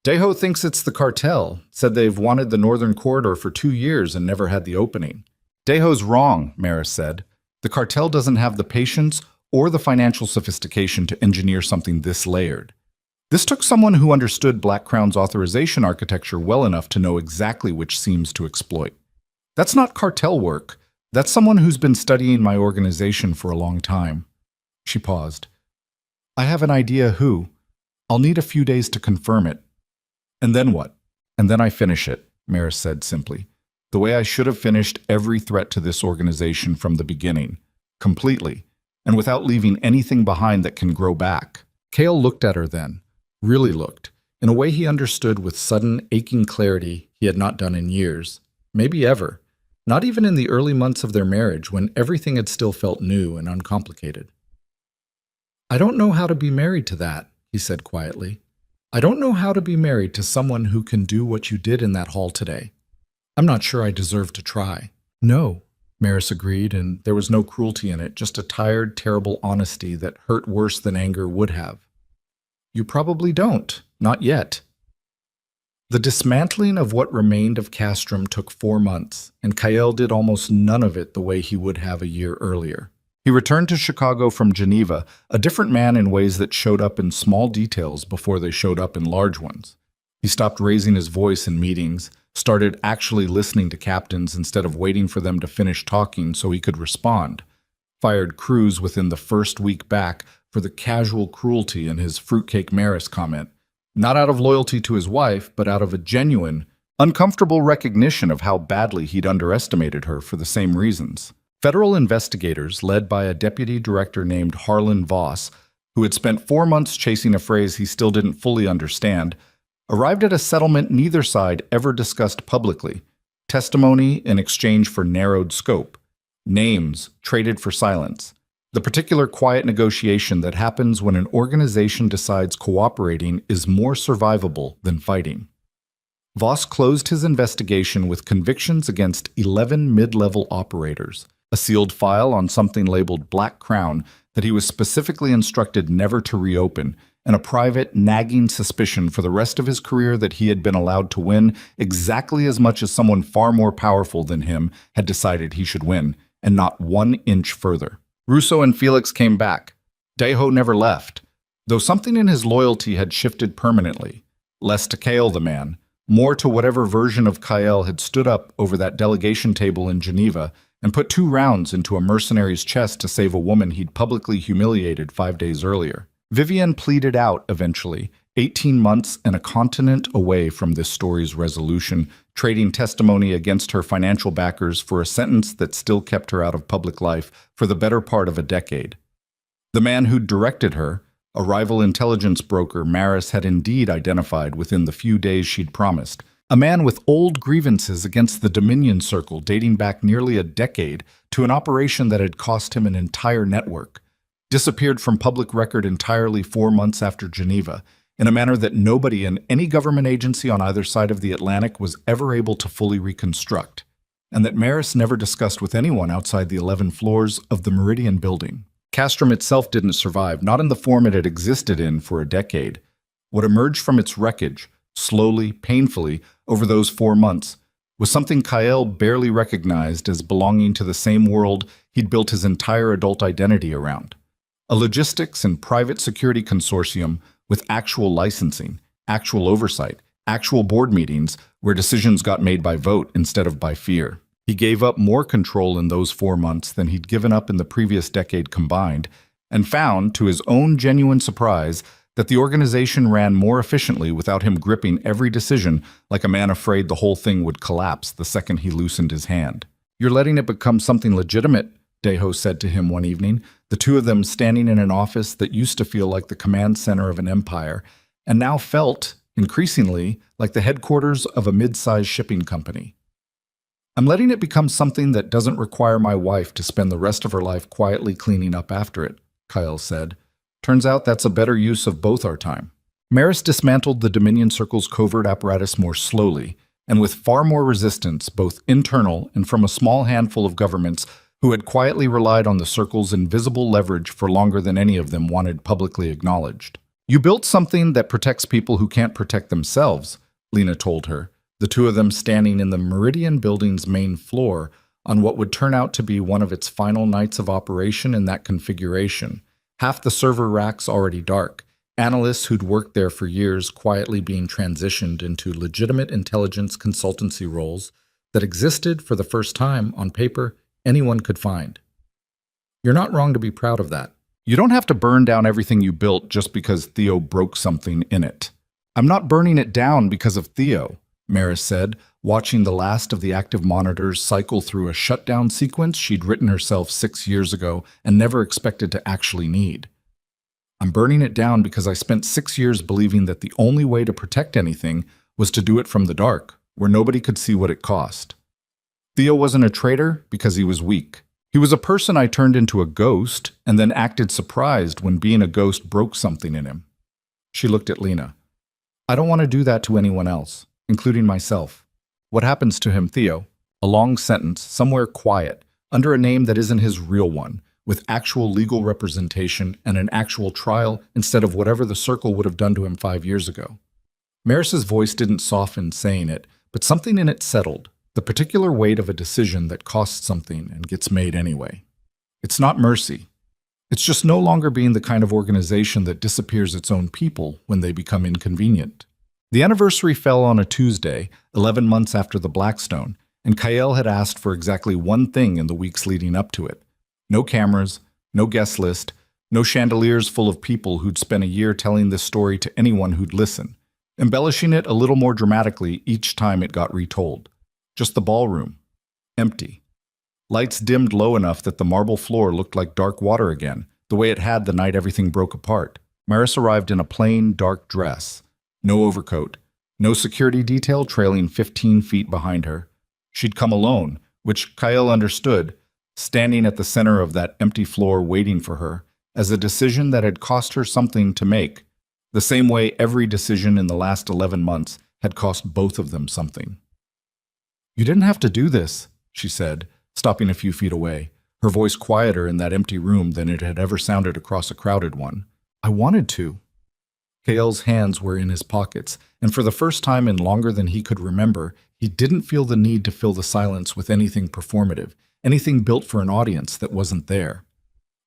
"Deho thinks it's the cartel, said they've wanted the Northern Corridor for 2 years and never had the opening." "Deho's wrong," Maris said. "The cartel doesn't have the patience or the financial sophistication to engineer something this layered. This took someone who understood Black Crown's authorization architecture well enough to know exactly which seams to exploit. That's not cartel work. That's someone who's been studying my organization for a long time." She paused. "I have an idea who. I'll need a few days to confirm it." "And then what?" "And then I finish it," Maris said simply. "The way I should have finished every threat to this organization from the beginning. Completely. And without leaving anything behind that can grow back." Cale looked at her then. Really looked. In a way he understood with sudden, aching clarity he had not done in years. Maybe ever. Not even in the early months of their marriage, when everything had still felt new and uncomplicated. "I don't know how to be married to that," he said quietly. "I don't know how to be married to someone who can do what you did in that hall today. I'm not sure I deserve to try." "No," Maris agreed, and there was no cruelty in it, just a tired, terrible honesty that hurt worse than anger would have. You probably don't. Not yet. The dismantling of what remained of Castrum took 4 months, and Kael did almost none of it the way he would have a year earlier. He returned to Chicago from Geneva, a different man in ways that showed up in small details before they showed up in large ones. He stopped raising his voice in meetings, started actually listening to captains instead of waiting for them to finish talking so he could respond, fired crews within the first week back for the casual cruelty in his fruitcake Maris comment, not out of loyalty to his wife, but out of a genuine, uncomfortable recognition of how badly he'd underestimated her for the same reasons. Federal investigators, led by a deputy director named Harlan Voss, who had spent 4 months chasing a phrase he still didn't fully understand, arrived at a settlement neither side ever discussed publicly: testimony in exchange for narrowed scope, names traded for silence, the particular quiet negotiation that happens when an organization decides cooperating is more survivable than fighting. Voss closed his investigation with convictions against 11 mid-level operators, a sealed file on something labeled Black Crown that he was specifically instructed never to reopen, and a private, nagging suspicion for the rest of his career that he had been allowed to win exactly as much as someone far more powerful than him had decided he should win, and not 1 inch further. Russo and Felix came back. Deho never left, though something in his loyalty had shifted permanently, less to Kael the man, more to whatever version of Kael had stood up over that delegation table in Geneva and put 2 rounds into a mercenary's chest to save a woman he'd publicly humiliated 5 days earlier. Vivienne pleaded out eventually, 18 months and a continent away from this story's resolution, trading testimony against her financial backers for a sentence that still kept her out of public life for the better part of a decade. The man who'd directed her, a rival intelligence broker Maris had indeed identified within the few days she'd promised, a man with old grievances against the Dominion Circle dating back nearly a decade to an operation that had cost him an entire network, disappeared from public record entirely 4 months after Geneva, in a manner that nobody in any government agency on either side of the Atlantic was ever able to fully reconstruct, and that Maris never discussed with anyone outside the 11 floors of the Meridian building. Castrum itself didn't survive, not in the form it had existed in for a decade. What emerged from its wreckage, slowly, painfully, over those 4 months, was something Kael barely recognized as belonging to the same world he'd built his entire adult identity around. A logistics and private security consortium with actual licensing, actual oversight, actual board meetings where decisions got made by vote instead of by fear. He gave up more control in those 4 months than he'd given up in the previous decade combined, and found, to his own genuine surprise, that the organization ran more efficiently without him gripping every decision like a man afraid the whole thing would collapse the second he loosened his hand. "You're letting it become something legitimate," Deho said to him one evening, the two of them standing in an office that used to feel like the command center of an empire, and now felt, increasingly, like the headquarters of a mid-sized shipping company. "I'm letting it become something that doesn't require my wife to spend the rest of her life quietly cleaning up after it," Kael said. "Turns out that's a better use of both our time." Maris dismantled the Dominion Circle's covert apparatus more slowly, and with far more resistance, both internal and from a small handful of governments who had quietly relied on the Circle's invisible leverage for longer than any of them wanted publicly acknowledged. "You built something that protects people who can't protect themselves," Lena told her, the two of them standing in the Meridian building's main floor on what would turn out to be one of its final nights of operation in that configuration. Half the server racks already dark, analysts who'd worked there for years quietly being transitioned into legitimate intelligence consultancy roles that existed for the first time on paper anyone could find. "You're not wrong to be proud of that. You don't have to burn down everything you built just because Theo broke something in it." "I'm not burning it down because of Theo," Maris said, watching the last of the active monitors cycle through a shutdown sequence she'd written herself 6 years ago and never expected to actually need. "I'm burning it down because I spent 6 years believing that the only way to protect anything was to do it from the dark, where nobody could see what it cost. Theo wasn't a traitor because he was weak. He was a person I turned into a ghost and then acted surprised when being a ghost broke something in him." She looked at Lena. "I don't want to do that to anyone else, including myself." "What happens to him, Theo?" A long sentence, somewhere quiet, under a name that isn't his real one, with actual legal representation and an actual trial instead of whatever the circle would have done to him 5 years ago. Maris's voice didn't soften saying it, but something in it settled, the particular weight of a decision that costs something and gets made anyway. It's not mercy. It's just no longer being the kind of organization that disappears its own people when they become inconvenient. The anniversary fell on a Tuesday, 11 months after the Blackstone, and Kael had asked for exactly one thing in the weeks leading up to it. No cameras, no guest list, no chandeliers full of people who'd spent a year telling this story to anyone who'd listen, embellishing it a little more dramatically each time it got retold. Just the ballroom. Empty. Lights dimmed low enough that the marble floor looked like dark water again, the way it had the night everything broke apart. Maris arrived in a plain, dark dress. No overcoat. No security detail trailing 15 feet behind her. She'd come alone, which Kael understood, standing at the center of that empty floor waiting for her, as a decision that had cost her something to make, the same way every decision in the last 11 months had cost both of them something. "You didn't have to do this," she said, stopping a few feet away, her voice quieter in that empty room than it had ever sounded across a crowded one. "I wanted to." Kael's hands were in his pockets, and for the first time in longer than he could remember, he didn't feel the need to fill the silence with anything performative, anything built for an audience that wasn't there.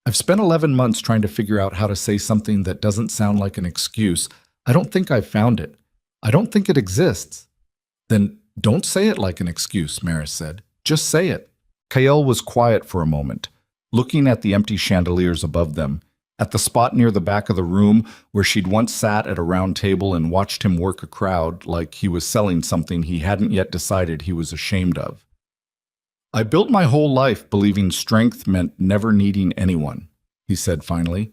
"I've spent 11 months trying to figure out how to say something that doesn't sound like an excuse. I don't think I've found it. I don't think it exists." "Then don't say it like an excuse," Maris said. "Just say it." Kael was quiet for a moment, looking at the empty chandeliers above them, at the spot near the back of the room where she'd once sat at a round table and watched him work a crowd like he was selling something he hadn't yet decided he was ashamed of. "I built my whole life believing strength meant never needing anyone," he said finally.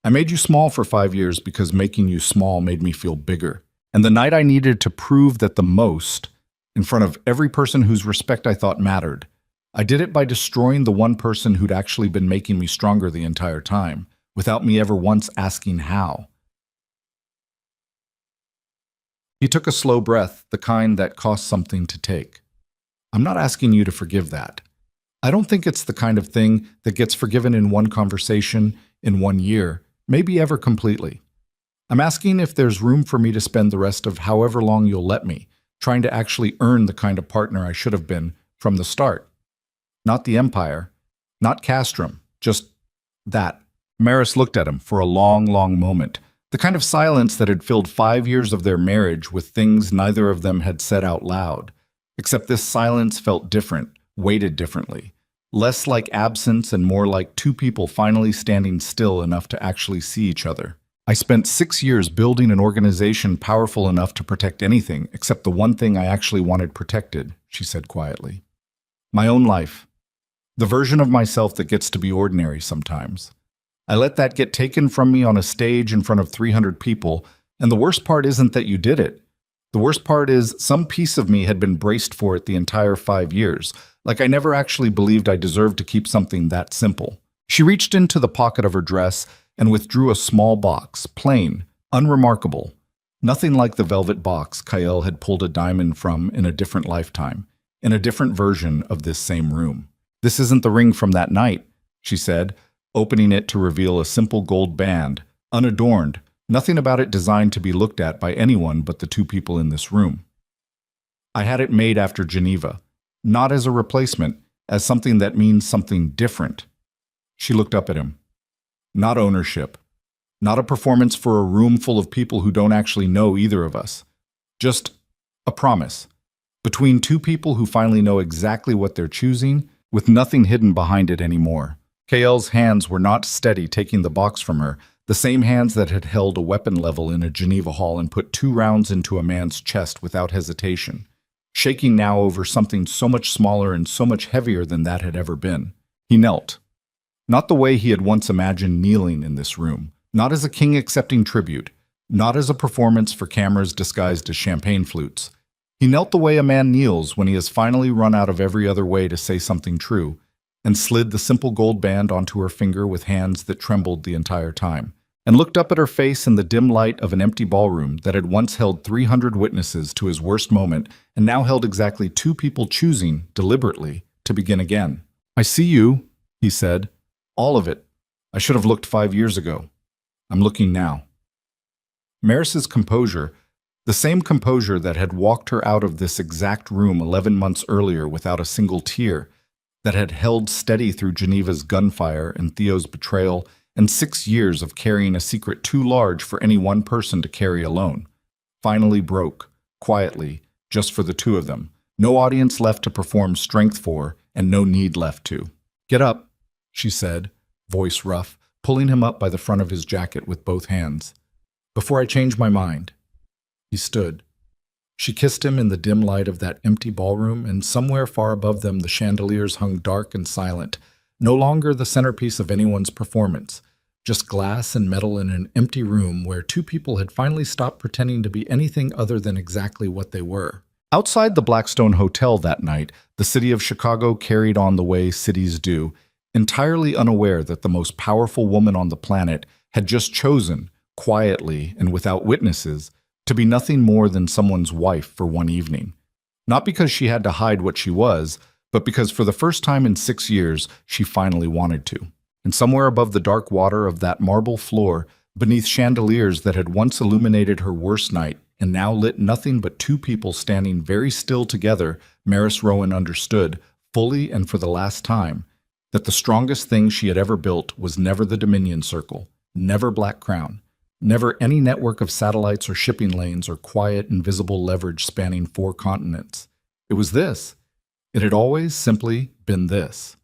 "I made you small for 5 years because making you small made me feel bigger. And the night I needed to prove that the most, in front of every person whose respect I thought mattered, I did it by destroying the one person who'd actually been making me stronger the entire time, without me ever once asking how." He took a slow breath, the kind that costs something to take. "I'm not asking you to forgive that. I don't think it's the kind of thing that gets forgiven in one conversation, in 1 year, maybe ever completely. I'm asking if there's room for me to spend the rest of however long you'll let me, trying to actually earn the kind of partner I should have been from the start. Not the Empire, not Castrum, just that." Maris looked at him for a long, long moment, the kind of silence that had filled 5 years of their marriage with things neither of them had said out loud. Except this silence felt different, weighted differently, less like absence and more like two people finally standing still enough to actually see each other. "I spent 6 years building an organization powerful enough to protect anything except the one thing I actually wanted protected," she said quietly. "My own life. The version of myself that gets to be ordinary sometimes. I let that get taken from me on a stage in front of 300 people, and the worst part isn't that you did it. The worst part is some piece of me had been braced for it the entire 5 years, like I never actually believed I deserved to keep something that simple." She reached into the pocket of her dress and withdrew a small box, plain, unremarkable, nothing like the velvet box Kael had pulled a diamond from in a different lifetime, in a different version of this same room. "This isn't the ring from that night," she said, opening it to reveal a simple gold band, unadorned, nothing about it designed to be looked at by anyone but the two people in this room. "I had it made after Geneva, not as a replacement, as something that means something different." She looked up at him. "Not ownership. Not a performance for a room full of people who don't actually know either of us. Just a promise. Between two people who finally know exactly what they're choosing, with nothing hidden behind it anymore." Kael's hands were not steady taking the box from her, the same hands that had held a weapon level in a Geneva hall and put 2 rounds into a man's chest without hesitation, shaking now over something so much smaller and so much heavier than that had ever been. He knelt. Not the way he had once imagined kneeling in this room, not as a king accepting tribute, not as a performance for cameras disguised as champagne flutes. He knelt the way a man kneels when he has finally run out of every other way to say something true, and slid the simple gold band onto her finger with hands that trembled the entire time, and looked up at her face in the dim light of an empty ballroom that had once held 300 witnesses to his worst moment and now held exactly 2 people choosing, deliberately, to begin again. I see you, he said. All of it. I should have looked 5 years ago. I'm looking now. Maris's composure, the same composure that had walked her out of this exact room 11 months earlier without a single tear, that had held steady through Geneva's gunfire and Theo's betrayal and 6 years of carrying a secret too large for any one person to carry alone, finally broke, quietly, just for the two of them. No audience left to perform strength for, and no need left to. Get up, she said, voice rough, pulling him up by the front of his jacket with both hands. Before I change my mind. He stood. She kissed him in the dim light of that empty ballroom, and somewhere far above them the chandeliers hung dark and silent, no longer the centerpiece of anyone's performance, just glass and metal in an empty room where two people had finally stopped pretending to be anything other than exactly what they were. Outside the Blackstone Hotel that night, the city of Chicago carried on the way cities do, entirely unaware that the most powerful woman on the planet had just chosen, quietly and without witnesses, to be nothing more than someone's wife for one evening. Not because she had to hide what she was, but because for the first time in 6 years, she finally wanted to. And somewhere above the dark water of that marble floor, beneath chandeliers that had once illuminated her worst night and now lit nothing but two people standing very still together, Maris Rowan understood, fully and for the last time, that the strongest thing she had ever built was never the Dominion Circle, never Black Crown, never any network of satellites or shipping lanes or quiet, invisible leverage spanning 4 continents. It was this. It had always simply been this.